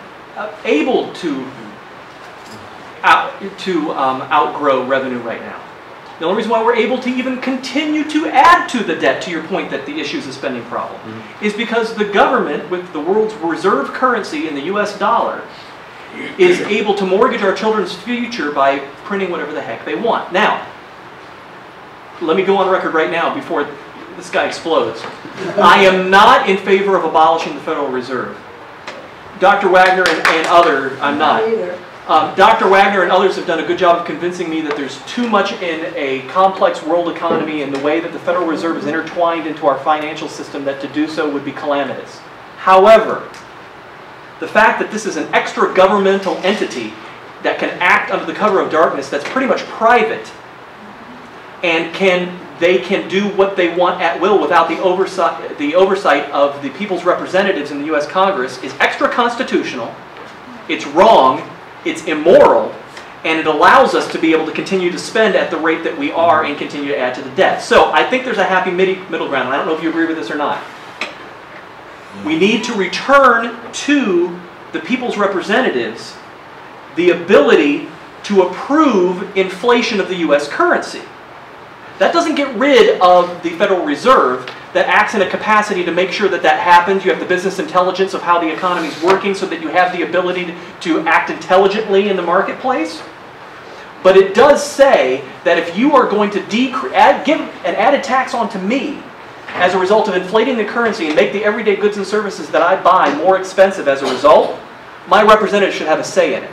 able to outgrow revenue right now. The only reason why we're able to even continue to add to the debt, to your point that the issue is a spending problem, is because the government, with the world's reserve currency in the US dollar, is able to mortgage our children's future by printing whatever the heck they want. Now, let me go on record right now before this guy explodes. I am not in favor of abolishing the Federal Reserve. Dr. Wagner and others, I'm not. Dr. Wagner and others have done a good job of convincing me that there's too much in a complex world economy and the way that the Federal Reserve is intertwined into our financial system that to do so would be calamitous. However, the fact that this is an extra governmental entity that can act under the cover of darkness, that's pretty much private, and they can do what they want at will without the oversight of the people's representatives in the U.S. Congress, is extra constitutional. It's wrong, it's immoral, and it allows us to be able to continue to spend at the rate that we are and continue to add to the debt. So I think there's a happy middle ground, and I don't know if you agree with this or not. We need to return to the people's representatives the ability to approve inflation of the U.S. currency. That doesn't get rid of the Federal Reserve that acts in a capacity to make sure that that happens. You have the business intelligence of how the economy is working so that you have the ability to act intelligently in the marketplace. But it does say that if you are going to give an added tax onto me as a result of inflating the currency and make the everyday goods and services that I buy more expensive as a result, my representative should have a say in it.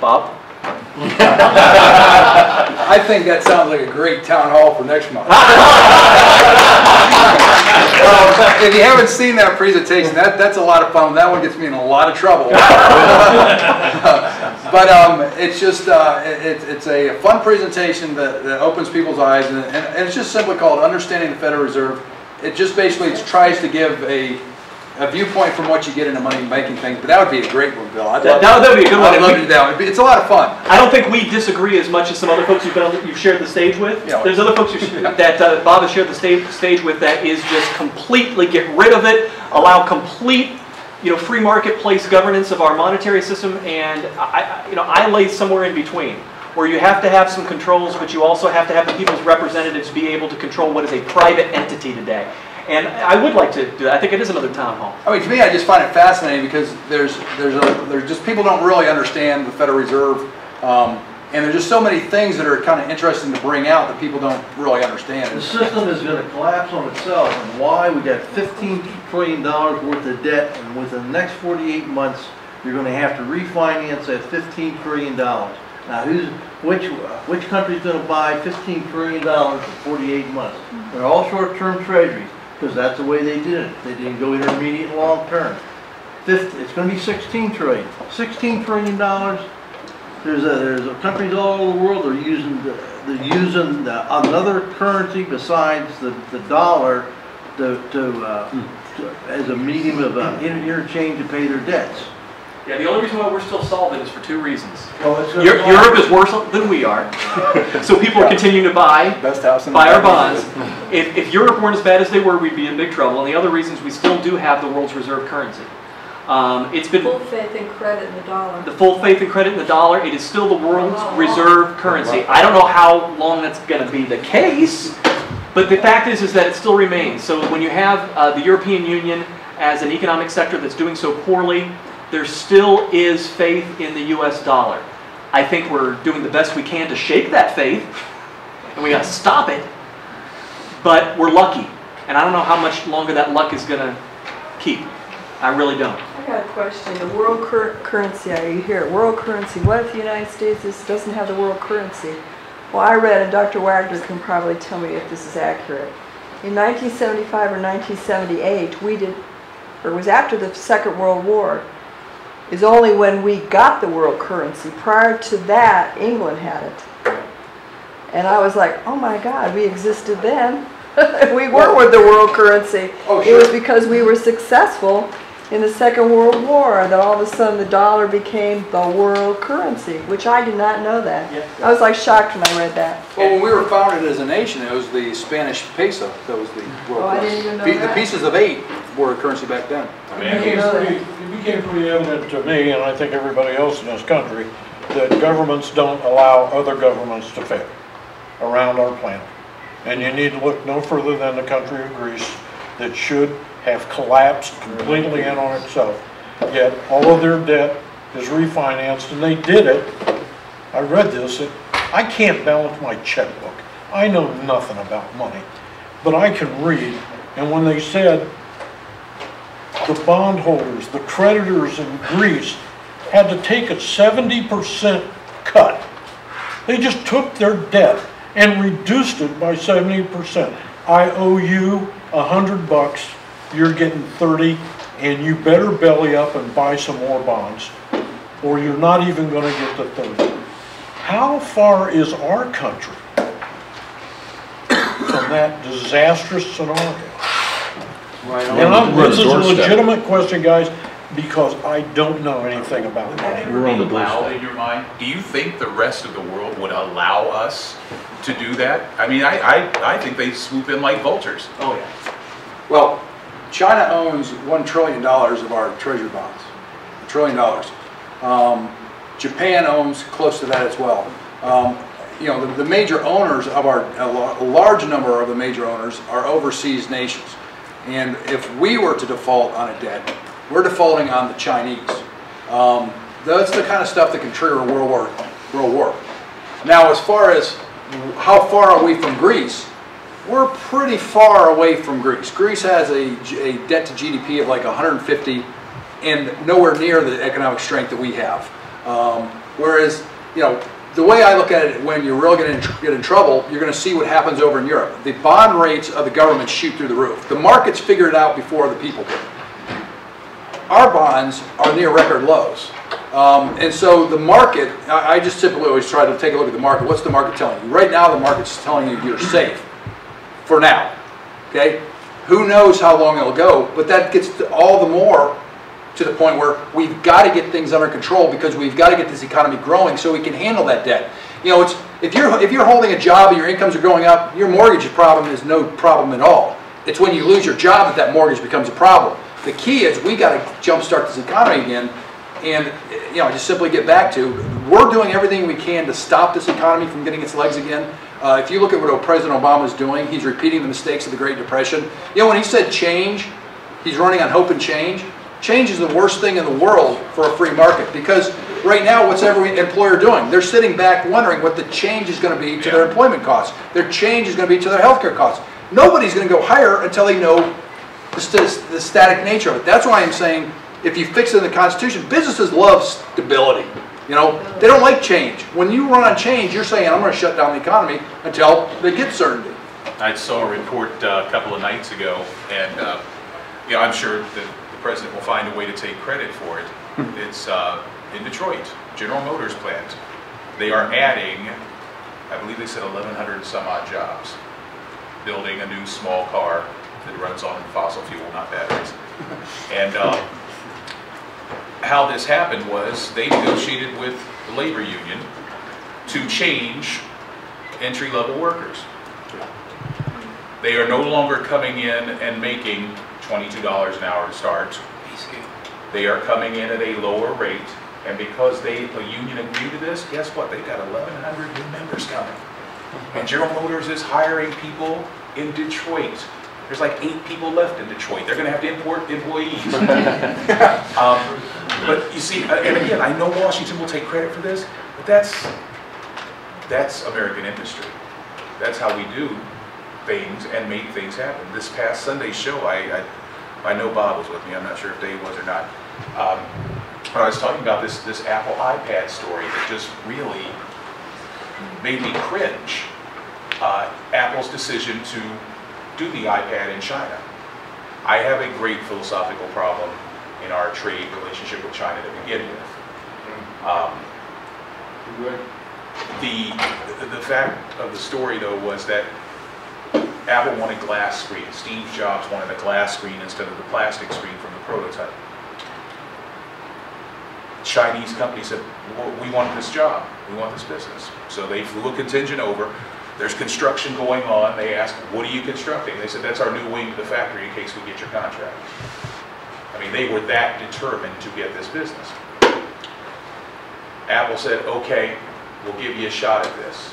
Bob? I think that sounds like a great town hall for next month. If you haven't seen that presentation, that's a lot of fun. That one gets me in a lot of trouble. But it's just it's a fun presentation that opens people's eyes, and it's just simply called Understanding the Federal Reserve. It just basically tries to give a viewpoint from what you get into money making things, but that would be a great one, Bill. That would be a good one. I'd love to do that. It's a lot of fun. I don't think we disagree as much as some other folks you've shared the stage with. Yeah. There's other folks that Bob has shared the stage with that is just completely get rid of it, allow complete free marketplace governance of our monetary system, and I lay somewhere in between. where you have to have some controls, but you also have to have the people's representatives be able to control what is a private entity today. And I would like to do that. I think it is another town hall. I mean, to me, I just find it fascinating because there's just people don't really understand the Federal Reserve, and there's just so many things that are kind of interesting to bring out that people don't really understand. The system is going to collapse on itself, and why? We got $15 trillion worth of debt, and within the next 48 months, you're going to have to refinance that $15 trillion. Now, which country's going to buy $15 trillion in 48 months? They're all short-term treasuries, because that's the way they did it. They didn't go intermediate and long-term. It's going to be $16 trillion. $16 trillion. There's countries all over the world that are using another currency besides the dollar as a medium of interchange to pay their debts. Yeah, the only reason why we're still solvent is for two reasons. Europe is worse than we are, so people are continuing to buy our bonds. If Europe weren't as bad as they were, we'd be in big trouble. And the other reason is we still do have the world's reserve currency. It's been full faith and credit in the dollar. The full faith and credit in the dollar. It is still the world's reserve currency. I don't know how long that's going to be the case, but the fact is that it still remains. So when you have the European Union as an economic sector that's doing so poorly, there still is faith in the U.S. dollar. I think we're doing the best we can to shake that faith, and we got to stop it. But we're lucky, and I don't know how much longer that luck is going to keep. I really don't. I got a question. The world currency, you hear it, world currency. What if the United States doesn't have the world currency? Well, I read, and Dr. Wagner can probably tell me if this is accurate. In 1975 or 1978, it was after the Second World War, is only when we got the world currency. Prior to that, England had it. And I was like, oh my God, we existed then. We were with the world currency. Oh, sure. It was because we were successful in the Second World War that all of a sudden the dollar became the world currency, which I did not know that. Yeah. I was like shocked when I read that. Well, when we were founded as a nation, it was the Spanish peso that was the world currency. I didn't even know that. The pieces of 8 were currency back then. It became pretty evident to me, and I think everybody else in this country, that governments don't allow other governments to fail around our planet. And you need to look no further than the country of Greece that should have collapsed completely in on itself. Yet all of their debt is refinanced, and they did it. I read this. I can't balance my checkbook. I know nothing about money, but I can read. And when they said the bondholders, the creditors in Greece had to take a 70% cut. They just took their debt and reduced it by 70%. I owe you $100, you're getting 30, and you better belly up and buy some more bonds, or you're not even going to get the 30. How far is our country from that disastrous scenario? Right on. And this is a legitimate question, guys, because I don't know anything about money. We're on the doorstep. In your mind, do you think the rest of the world would allow us to do that? I mean, I think they swoop in like vultures. Oh yeah. Well, China owns $1 trillion of our treasury bonds. $1 trillion. Japan owns close to that as well. You know, the major owners of a large number of the major owners are overseas nations. And if we were to default on a debt, we're defaulting on the Chinese. That's the kind of stuff that can trigger a world war. Now, as far as how far are we from Greece, we're pretty far away from Greece. Greece has a debt to GDP of like 150 and nowhere near the economic strength that we have. Whereas, you know, the way I look at it, when you're really going to get in trouble, you're going to see what happens over in Europe. The bond rates of the government shoot through the roof. The markets figure it out before the people do. Our bonds are near record lows. And so the market, I just simply always try to take a look at the market. What's the market telling you? Right now the market's telling you you're safe. For now. Okay? Who knows how long it'll go, but that gets all the more to the point where we've got to get things under control because we've got to get this economy growing so we can handle that debt. You know, if you're holding a job and your incomes are going up, your mortgage problem is no problem at all. It's when you lose your job that mortgage becomes a problem. The key is we got to jumpstart this economy again, and you know, just simply get back to we're doing everything we can to stop this economy from getting its legs again. If you look at what President Obama is doing, he's repeating the mistakes of the Great Depression. You know, when he said change, he's running on hope and change. Change is the worst thing in the world for a free market, because right now, what's every employer doing? They're sitting back wondering what the change is going to be to their employment costs. Their change is going to be to their healthcare costs. Nobody's going to go higher until they know the static nature of it. That's why I'm saying, if you fix it in the Constitution, businesses love stability. You know, they don't like change. When you run on change, you're saying, I'm going to shut down the economy until they get certainty. I saw a report a couple of nights ago, and you know, I'm sure that the president will find a way to take credit for it. It's in Detroit, General Motors plant. They are adding, I believe they said 1,100 some odd jobs, building a new small car that runs on fossil fuel, not batteries. And how this happened was they negotiated with the labor union to change entry-level workers. They are no longer coming in and making $22 an hour to start. They are coming in at a lower rate, and because the union agreed to this, guess what? They've got 1,100 new members coming. And General Motors is hiring people in Detroit. There's like 8 people left in Detroit. They're going to have to import employees. But you see, and again, I know Washington will take credit for this, but that's American industry. That's how we do things and make things happen. This past Sunday's show, I know Bob was with me. I'm not sure if Dave was or not. But I was talking about this Apple iPad story that just really made me cringe. Apple's decision to do the iPad in China. I have a great philosophical problem in our trade relationship with China to begin with. The fact of the story, though, was that Apple wanted glass screen. Steve Jobs wanted a glass screen instead of the plastic screen from the prototype. Chinese company said, well, we want this job, we want this business. So they flew a contingent over. There's construction going on. They asked, what are you constructing? They said, that's our new wing to the factory in case we get your contract. I mean, they were that determined to get this business. Apple said, okay, we'll give you a shot at this.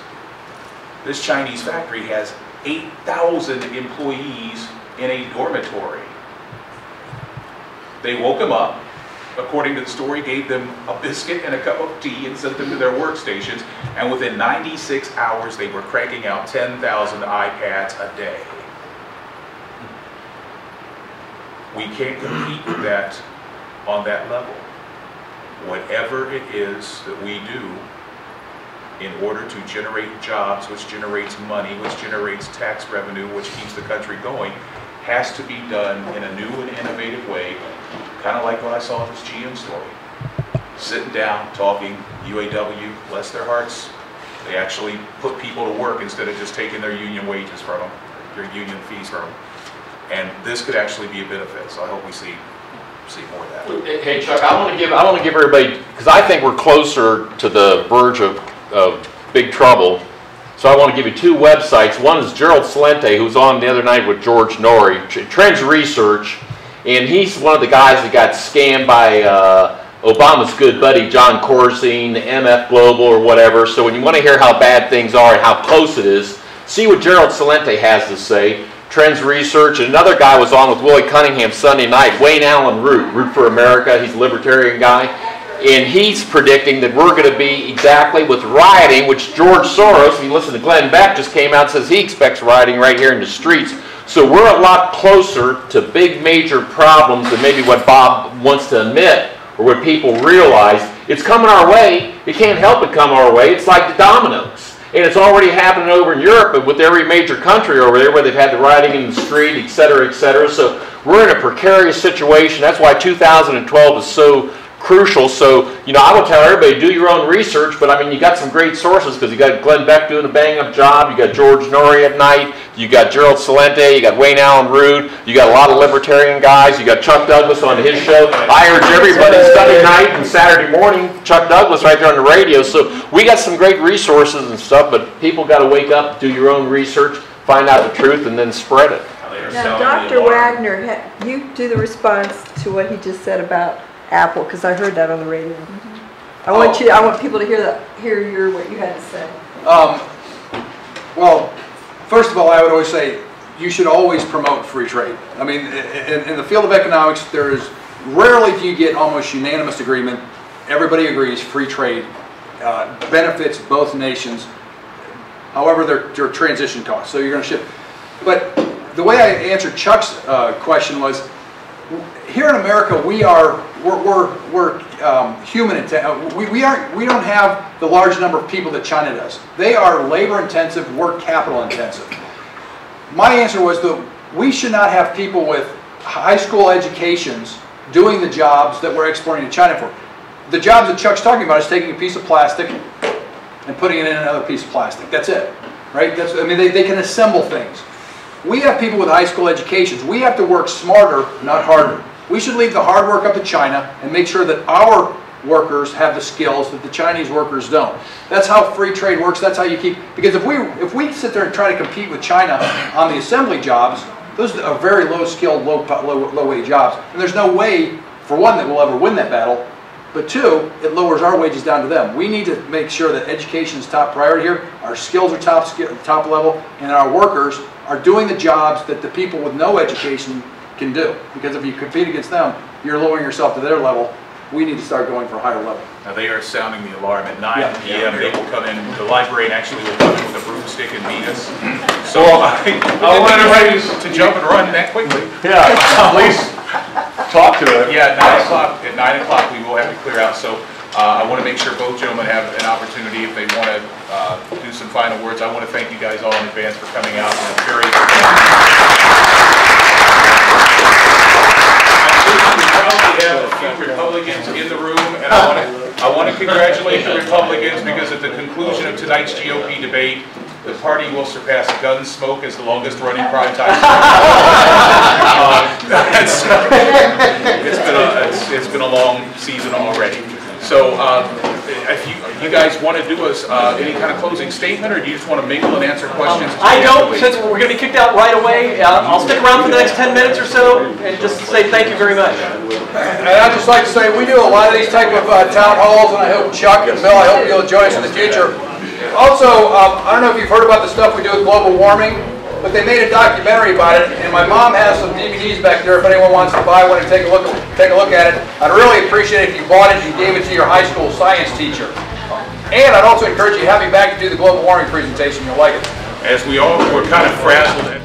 This Chinese factory has 8,000 employees in a dormitory. They woke them up, according to the story, gave them a biscuit and a cup of tea and sent them to their workstations, and within 96 hours they were cranking out 10,000 iPads a day. We can't compete with that on that level. Whatever it is that we do in order to generate jobs, which generates money, which generates tax revenue, which keeps the country going, has to be done in a new and innovative way, kind of like what I saw in this GM story. Sitting down, talking, UAW, bless their hearts, they actually put people to work instead of just taking their union wages from them, their union fees from them. And this could actually be a benefit, so I hope we see more of that. Hey Chuck, I want to give everybody, because I think we're closer to the verge of big trouble. So I want to give you 2 websites. One is Gerald Celente, who was on the other night with George Norrie, Trends Research, and he's one of the guys that got scammed by Obama's good buddy John Corzine, MF Global or whatever. So when you want to hear how bad things are and how close it is, see what Gerald Celente has to say. Trends Research. And another guy was on with Willie Cunningham Sunday night, Wayne Allen Root for America. He's a libertarian guy. And he's predicting that we're going to be exactly with rioting, which George Soros, if you listen to Glenn Beck, just came out and says he expects rioting right here in the streets. So we're a lot closer to big major problems than maybe what Bob wants to admit or what people realize. It's coming our way. It can't help but come our way. It's like the dominoes. And it's already happening over in Europe, but with every major country over there where they've had the rioting in the street, et cetera, et cetera. So we're in a precarious situation. That's why 2012 is so crucial. So, you know, I will tell everybody, do your own research, but I mean, you got some great sources because you got Glenn Beck doing a bang-up job, you got George Norrie at night, you got Gerald Celente, you got Wayne Allen Root, you got a lot of libertarian guys, you got Chuck Douglas on his show. I urge everybody Sunday night and Saturday morning, Chuck Douglas right there on the radio. So we got some great resources and stuff, but people got to wake up, do your own research, find out the truth, and then spread it. Now, Dr. Wagner, you do the response to what he just said about Apple, because I heard that on the radio. I want people to hear what you had to say. Well, first of all, I would always say you should always promote free trade. I mean, in the field of economics, there is rarely do you get almost unanimous agreement. Everybody agrees free trade benefits both nations. However, there are transition costs, so you're going to shift. But the way I answered Chuck's question was, here in America, we're human intensive. We don't have the large number of people that China does. They are labor intensive, work capital intensive. My answer was that we should not have people with high school educations doing the jobs that we're exporting to China for. The jobs that Chuck's talking about is taking a piece of plastic and putting it in another piece of plastic. That's it, right? I mean, they can assemble things. We have people with high school educations. We have to work smarter, not harder. We should leave the hard work up to China and make sure that our workers have the skills that the Chinese workers don't. That's how free trade works. That's how you keep, because if we sit there and try to compete with China on the assembly jobs, those are very low skilled, low wage jobs. And there's no way, for one, that we'll ever win that battle. But two, it lowers our wages down to them. We need to make sure that education is top priority here, our skills are top level, and our workers are doing the jobs that the people with no education can do. Because if you compete against them, you're lowering yourself to their level. We need to start going for a higher level. Now they are sounding the alarm at 9 p.m. They will come in, the librarian actually will come in with a broomstick and beat us. So I want everybody to jump and run that quickly. Yeah, please talk to it. Yeah, at 9 o'clock we will have to clear out. So I want to make sure both gentlemen have an opportunity if they want to do some final words. I want to thank you guys all in advance for coming out. We're very we have a few Republicans in the room, and I want to congratulate the Republicans because at the conclusion of tonight's GOP debate, the party will surpass Gunsmoke as the longest running primetime it's been a long season already. So if you guys want to do us any kind of closing statement, or do you just want to mingle and answer questions? I don't, since we're going to be kicked out right away. I'll stick around for the next 10 minutes or so and just say thank you very much. And I'd just like to say we do a lot of these type of town halls, and I hope Chuck and Bill, I hope you'll join us in the future. Also, I don't know if you've heard about the stuff we do with global warming, but they made a documentary about it, and my mom has some DVDs back there if anyone wants to buy one and take a look at it. I'd really appreciate it if you bought it and gave it to your high school science teacher. And I'd also encourage you to have me back to do the global warming presentation. You'll like it. As we all were kind of frazzled.